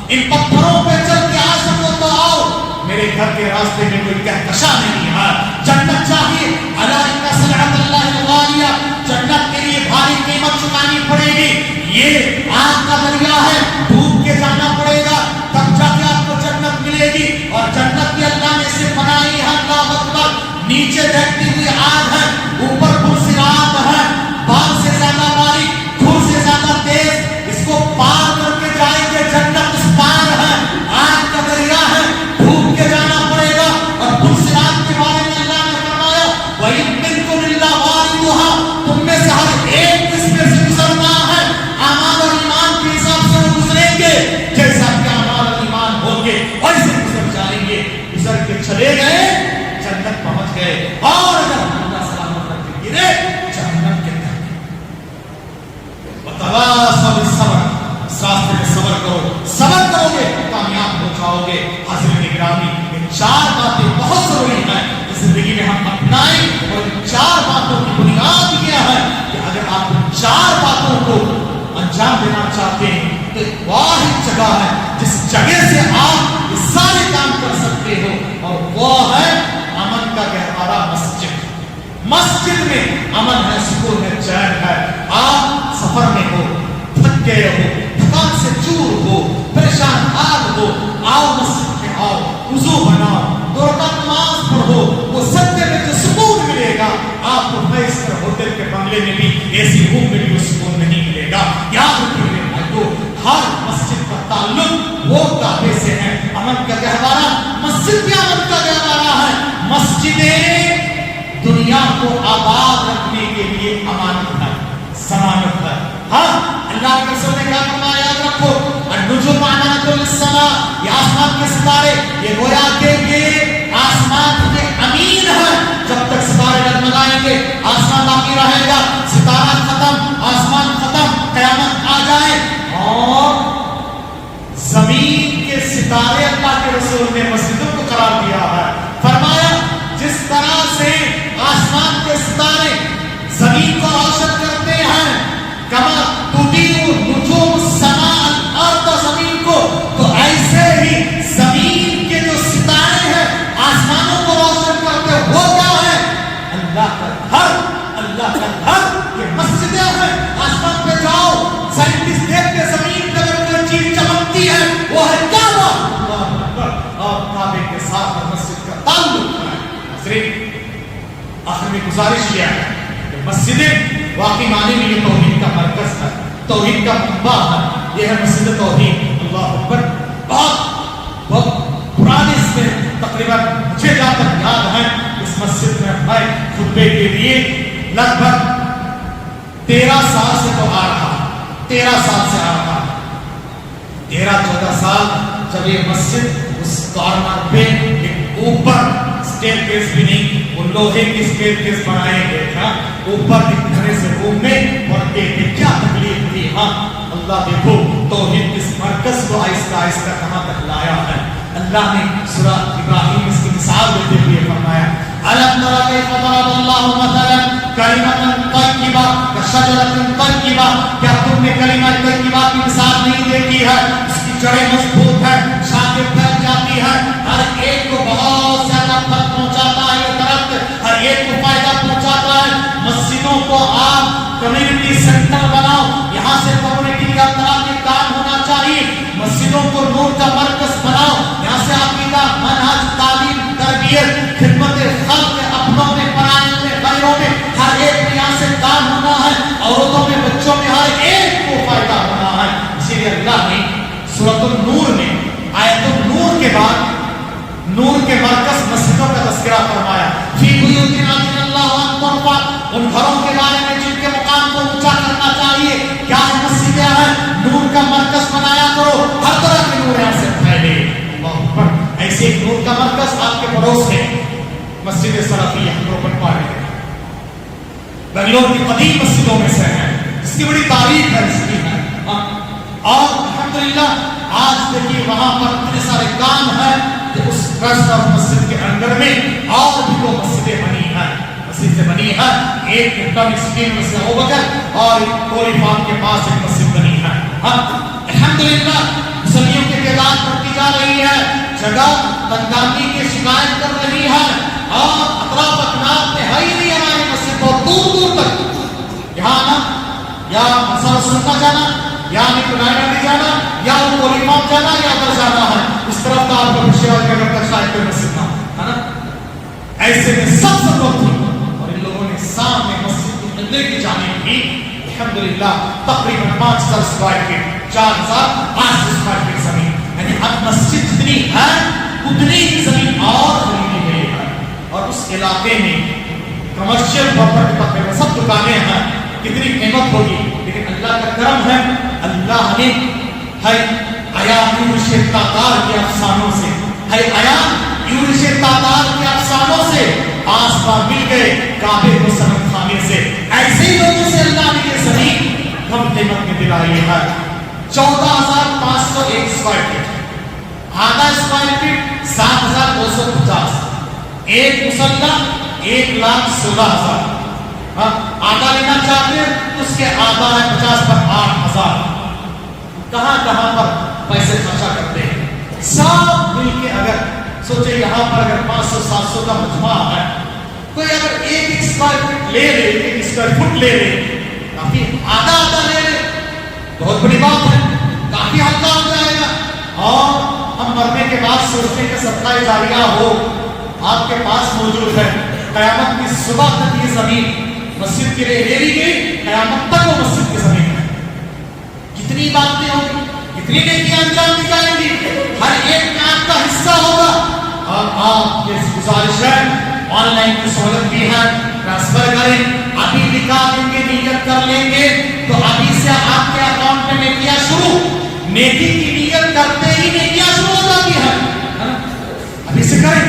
ان پتھروں پہ چل کے آ سکو تو آؤ، میرے گھر کے راستے میں کوئی کہکشاں نہیں ہے۔ جنت چاہیے، الا ان سلعۃ اللہ الغالیہ، جنت کے لیے بھاری قیمت چکانی پڑے گی، یہ آگ کا دریا ہے، ڈوب کے جانا پڑے گا تب جا کے آپ کو جنت ملے گی، اور جنت بھی اللہ نے اسے بنائی ہے، اللہ اکبر، نیچے دیکھتی ہوئی آگ ہے، اوپر پرسرات ہے، بال سے زیادہ باریک، دھول سے زیادہ تیز، اس کو پار کر کے جائیں گے، جنت اس پار ہے، آگ کا دریا ہے، ڈوب کے جانا پڑے گا، اور پرسرات کے بارے میں اللہ نے فرمایا وَإِن مِّنكُمْ إِلَّا وَارِدُهَا، تم میں سے ہر ایک اس میں سے گزرنا ہے، اعمال اور ایمان کے حساب سے وہ گزریں گے، جیسا کہ اعمال اور ایمان ہوں گے ویسے گزر جائیں گے، گزر کے چلے گئے جنت پہنچ گئے، اور اگر اللہ سلامت رکھ کے گرے جہنم کے اندر۔ وتواصوا بالصبر، اس راستے میں صبر کرو، صبر کرو گے کامیاب ہو جاؤ گے۔ حاضرین گرامی، یہ چار باتیں بہت ضروری ہیں کہ زندگی میں ہم اپنائیں، اور ان چار باتوں کی بنیاد یہ ہے کہ اگر آپ ان چار باتوں کو انجام دینا چاہتے ہیں تو ایک واحد جگہ ہے جس جگہ سے آپ یہ سارے کام کر سکتے ہو، اور وہ ہے امن کا گہوارہ مسجد۔ مسجد میں امن ہے، سکون ہے، چین ہے۔ آپ سفر میں ہو، تھک گئے ہو، تھکان سے چور ہو، پریشان حال ہو، آؤ مسجد میں آؤ، وضو بناؤ، 2 رکعت نماز پڑھو، وہ سجدے میں جو سکون ملے گا آپ کو فیض کر ہوٹل کے بنگلے میں بھی، ایسی روم میں بھی وہ سکون نہیں ملے گا۔ یاد رکھیے میرے بھائیو، ہر مسجد کا تعلق وہ کعبے سے ہے۔ امن کا گہوارہ مسجد بھی امن کا گہوارہ ہے۔ مسجدیں دنیا کو آباد رکھنے کے لیے امانت ہے، ضمانت ہے۔ ہاں اللہ کے رسول نے کیا فرمایا، یاد رکھو النجوم امانۃ للسماء، یہ آسمان کے ستارے، یہ گویا کہ یہ آسمان میں امین ہے، جب تک ستارے ڈگمگائیں گے آسمان باقی رہے گا، ستارہ ختم، آسمان ختم، قیامت آ جائے، اور زمین کے ستارے اللہ کے رسول نے مسجدوں کو قرار دیا ہے۔ فرمایا جس طرح سے آسمان کے ستارے زمین کو روشن کرتے ہیں، کما تضیء نجوم السماء الارض، زمین کو، تو ایسے ہی زمین کے جو ستارے ہیں آسمانوں کو روشن کرتے، وہ کیا ہے؟ اللہ کا گھر، اللہ کا گھر، یہ مسجدیں ہیں۔ آسمان پہ جاؤ، سائنٹسٹ دیکھتے زمین پہ اگر کوئی چیز چمکتی ہے وہ ہے کعبہ، اللہ اکبر، اور کعبے کے ساتھ مسجد کا تعلق ہے۔ حضرت آخر میں گزارش کیا ہے کہ مسجدیں واقعی معنی میں یہ توحید کا مرکز ہے، توحید کا منبع ہے، یہ ہے مسجد توحید۔ اللہ اکبر، بہت پرانے اس میں تقریباً مجھے جہاں تک یاد ہے اس مسجد میں میں خطبے کے لیے لگ بھگ 13 سال سے تو آ رہا، 13 سال سے آ رہا، 13-14 سال جب یہ مسجد اس کارنر پہ ایک اوپر اسٹیئر کیس بھی نہیں، وہ لوہے کی اسٹیئر کیس بنائے گئے تھا، اوپر ایک گھرے سے روم میں، اور ایک کیا تکلیف تھی۔ ہاں اللہ دیکھو توحید اس مرکز کو آہستہ آہستہ کہاں تک لایا ہے۔ اللہ نے سورہ ابراہیم اس کی مثال دیتے ہوئے فرمایا الم تر کیف ضرب اللہ مثلا کلمۃ طیبہ کشجرۃ طیبہ، کیا تم نے کلمہ طیبہ کی مثال نہیں دیکھی ہے؟ اس کی جڑیں مضبوط ہے، شاخیں پھیل جاتی ہے، ہر ایک کو بہت زیادہ پھل پہنچاتا ہے، یہ درخت ہر ایک کو فائدہ پہنچاتا ہے۔ مسجدوں کو آپ کمیونٹی سینٹر بناؤ، یہاں سے کمیونٹی کا طرح کے کام ہونا چاہیے۔ مسجدوں کو نور کا مرکز بناؤ، یہاں سے عقیدہ، منہج، تعلیم، تربیت، خدمت خلق، اپنوں میں، پرائوں میں، غیروں میں، ہر ایک میں یہاں سے کام ہونا ہے، عورتوں میں، بچوں میں، ہر ایک کو فائدہ ہونا ہے۔ اسی لیے اللہ نے سورۃ النور میں آیت النور کے بعد نور کے مرکز مسجدوں کا تذکرہ فرمایا۔ فی بیوت اذن اللہ ان ترفع، ان گھروں کے بارے میں جن کے مقام کو اونچا کرنا چاہیے، کیا ہے؟ مسجدیں ہیں، نور کا مرکز بنایا کرو، ہر طرح کے نور یہاں سے پھیلے۔ اللہ اکبر۔ ایسے ایک نور کا مرکز آپ کے پڑوس میں مسجد سلفیہ روپن پارے بنگلور کی قدیم مسجدوں میں سے ہے، اس کی بڑی تاریخ ہے، اس کی ہے، اور الحمدللہ آج دیکھیے وہاں پر اتنے سارے کام ہیں کہ اس ٹرسٹ آف مسجد کے اندر میں اور بھی دو مسجدیں بنی ہیں، مسجدیں بنی ہیں، ایک انٹرنل اسکیم میں سے ابوبکر اور کولی فارم کے پاس ایک مسجد بنی ہے۔ ہاں الحمدللہ مسلمانوں کی تعداد بڑھتی جا رہی ہے، جگہ تنگانی کی شکایت کر رہی ہے، اور اطراف اکناف میں ہے ہی نہیں ہماری مسجد، بہت دور دور تک یہاں نا یا مسار سننا جانا یا نائنڈی جانا یا کولی فارم جانا یا ادھر جانا ہے، اس طرف کا آپ کو پشیوار کے گھر تک شاید کوئی مسجد نہ ہے نا۔ ایسے میں سب ضرورت تھی، اور ان لوگوں نے سامنے مسجد کے اندر کی جانب بھی الحمدللہ تقریباً 5000 اسکوائر فٹ، 4800 اسکوائر فٹ زمین، یعنی اب مسجد جتنی ہے اتنی ہی زمین اور خریدی گئی ہے، اور اس علاقے میں کمرشل پراپرٹی تقریباً سب دکانیں ہیں، کتنی قیمت ہوگی، لیکن اللہ کا کرم ہے، اللہ نے ہے آیا یورش تاتار کے افسانوں سے، ہے آیا یورش تاتار کے افسانوں سے آسمان مل گئے کعبے کو صنم خانے سے، ایسے ہی لوگوں سے اللہ نے یہ زمین کم قیمت میں دلائی ہے۔ 14,501 اسکوائر فٹ، آدھا اسکوائر فٹ 7,250، ایک مسلح 1,16,000، آدھا لینا چاہتے ہیں اس کے آدھا ہے 50 پر 8,000۔ کہاں کہاں پر پیسے خرچہ کرتے ہیں، سب مل کے اگر سوچے یہاں پر اگر 500-700 کا مجموعہ ہے، کوئی اگر ایک اسکوائر فٹ لے لے، ایک اسکوائر فٹ لے لے، کافی آدھا لے لے، بہت بڑی بات ہے، کافی ہلکا ہو جائے گا، اور ہم مرنے کے بعد سوچتے ہیں کہ صدقہ جاریہ ہو، آپ کے پاس موجود ہے، قیامت کی صبح تک یہ زمین مسجد کے لیے لے لی گئی، قیامت تک وہ مسجد کی زمین ہے۔ کتنی باتیں ہوں گی، کتنی نیکیاں انجام دی جائیں گی، ہر ایک میں آپ کا حصہ ہوگا، اور آپ یہ گزارش ہے آن لائن کی سہولت بھی ہے، ٹرانسفر کریں، ابھی دکھا دیں گے، نیت کر لیں گے تو ابھی سے آپ کے اکاؤنٹ میں نیکیاں شروع، نیکی کی نیت کرتے ہی نیکیاں شروع ہو جاتی ہے، ابھی سے کریں،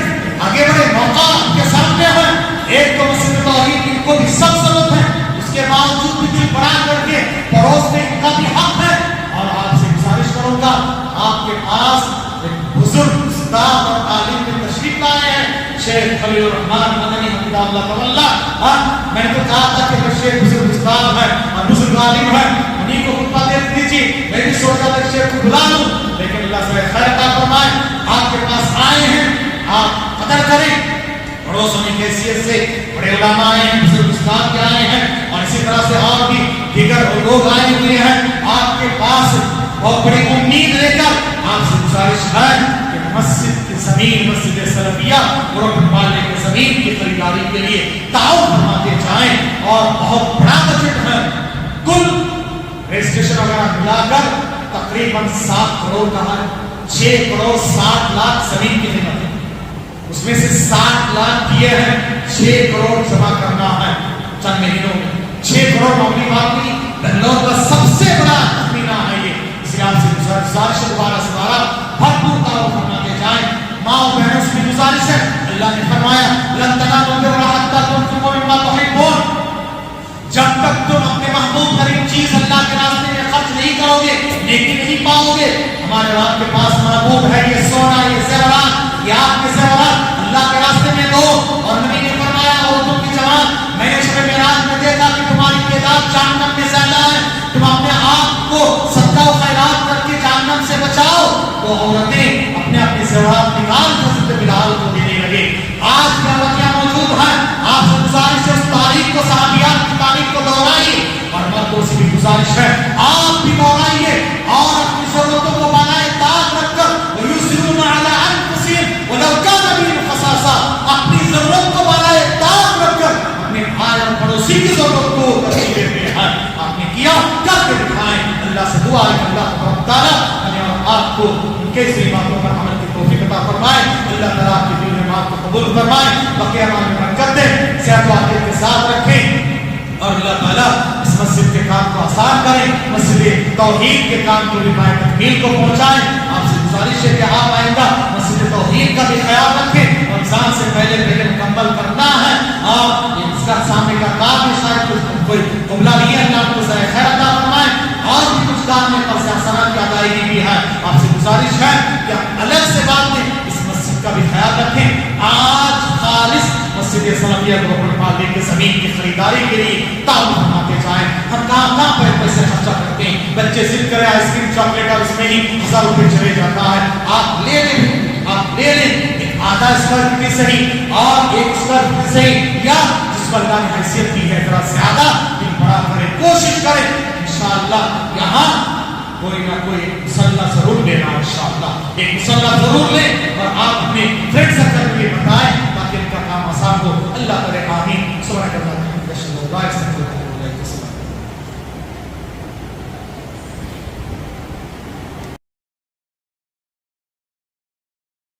آگے بڑھے، موقع آپ کے سامنے ہے۔ ایک تو مسجد توحید ان کو بھی سب ضرورت ہے، اس کے باوجود بھی دل بڑا کر کے پڑوس میں ان کا بھی حق ہے، اور آپ سے گزارش کروں گا آپ کے پاس ایک بزرگ استاد اور عالم میں تشریف لائے ہیں، شیخ خلیل الرحمن مدنی حفظہ اللہ تعالی۔ میں نے تو کہا تھا کہ شیخ بزرگ استاد ہے اور بزرگ عالم ہے، انہیں کو خطبہ دے دیجیے، میں بھی سوچا تھا شیخ کو بلا لوں، لیکن اللہ سے خیر عطا فرمائے، آپ کے پاس آئے ہیں، آپ قدر کریں، پڑوسوں کی حیثیت سے بڑے علماء آئے ہیں، بزرگ استاد کے آئے ہیں، اور اسی طرح سے اور بھی دیگر لوگ آئے ہوئے ہیں آپ کے پاس بہت بڑی امید لے کر۔ آپ سے گزارش ہے کہ مسجد کی زمین، مسجد سلفیہ روپن پالنے کی زمین کی خریداری کے لیے تعاون فرماتے جائیں، اور بہت بڑا بجٹ ہے، کل رجسٹریشن وغیرہ ملا کر تقریباً 7 کروڑ کا ہے، 6 کروڑ 60 لاکھ زمین کی قیمت ہے، اس میں سے 60 لاکھ دیے ہیں، 6 کروڑ جمع کرنا ہے چند مہینوں میں، 6 کروڑ معمولی بات نہیں، بنگلور کا سب سے بڑا تخمینہ ہے یہ، اس لیے آپ سے گزارش ہے دوبارہ سے دوبارہ بھرپور تعاون فرماتے جائیں۔ ماں و بہنوں سے بھی گزارش ہے، اللہ نے فرمایا لن تنالوا البر حتى تنفقوا مما تحبون، جب تک تم اپنے محبوب ترین چیز اللہ کے راستے میں خرچ نہیں کرو گے نیکی نہیں پاؤ گے۔ ہمارے آپ کے پاس محبوب ہے یہ سونا، یہ زیورات، یہ آپ کے زیورات اللہ کے راستے میں دو، اور نبی تو عورتیں اپنے اپنے زیورات نکال کر حضرت بلال کو دینے لگے. آج کیا واقعہ موجود ہے؟ آپ سے گزارش ہے اس تاریخ کو، صحابیات کی تاریخ کو دوہرائیے، اور مردوں سے بھی گزارش ہے آپ بھی دوہرائیے اور اپنی ضرورتوں کو بنائے داغ رکھ کر وَيُسِرُونَ عَلَىٰ أَنفُسِهِمْ وَلَوْ كَانَ بِهِمْ خَصَاصَةٌ، اپنی ضرورت کو بنائے داغ رکھ کر اپنے بھائی اور پڑوسی کی ضرورت کو ترجیح دیتے ہیں. آپ نے کیا کر کے دکھائیں. اللہ سے دعا ہے کہ اللہ تبارک تعالیٰ ہمیں اور آپ کو ان کے صحیح باتوں پر عمل کی توفیق عطا فرمائے. اللہ تعالیٰ آپ کی دل میں بات کو قبول فرمائے، بقیہ مال میں برکت دے، صحت و عافیت کے ساتھ رکھیں، اور اللہ تعالیٰ اس مسجد کے کام کو آسان کریں، مسجد توحید کے کام کو بھی پائے تکمیل کو پہنچائیں. آپ سے گزارش ہے کہ آپ آئندہ مسجد توحید کا بھی خیال رکھیں. رمضان سے پہلے مکمل کرنا ہے، اور اس کا سامنے کا کام بھی شاید کوئی قبلہ نہیں ہے، اللہ کو ذائقہ خیر عطا فرمائے. اور بھی کچھ کام میں قرض حسنات کی ادائیگی بھی ہے. آپ سے گزارش ہے کہ آپ الگ سے بات میں اس مسجد کا بھی خیال رکھیں. آج خالص مسجد سلفیہ گورنمنٹ مالک کی زمین کی خریداری کے لیے تعاون فرماتے جائیں. ہم کہاں پہ پیسے خرچہ کرتے ہیں، بچے ضد کرے آئس کریم چاکلیٹ اور اس میں ہی 1000 روپے چلے جاتا ہے. آپ لے لیں، آپ لے لیں ایک آدھا اسکوائر فٹ صحیح اور 1 اسکوائر فٹ صحیح، یا جس پر اللہ نے حیثیت دی ہے ذرا زیادہ دل بڑا کریں، کوشش کریں. انشاءاللہ یہاں کوئی نہ کوئی مسلح ضرور لینا، انشاءاللہ ایک مسلح ضرور لیں اور آپ اپنے فرینڈ سرکل کو یہ بتائیں تاکہ ان کا کام آسان ہو. اللہ کرے آمین. سبحانک اللہم و بحمدک، اشہد ان لا الہ الا انت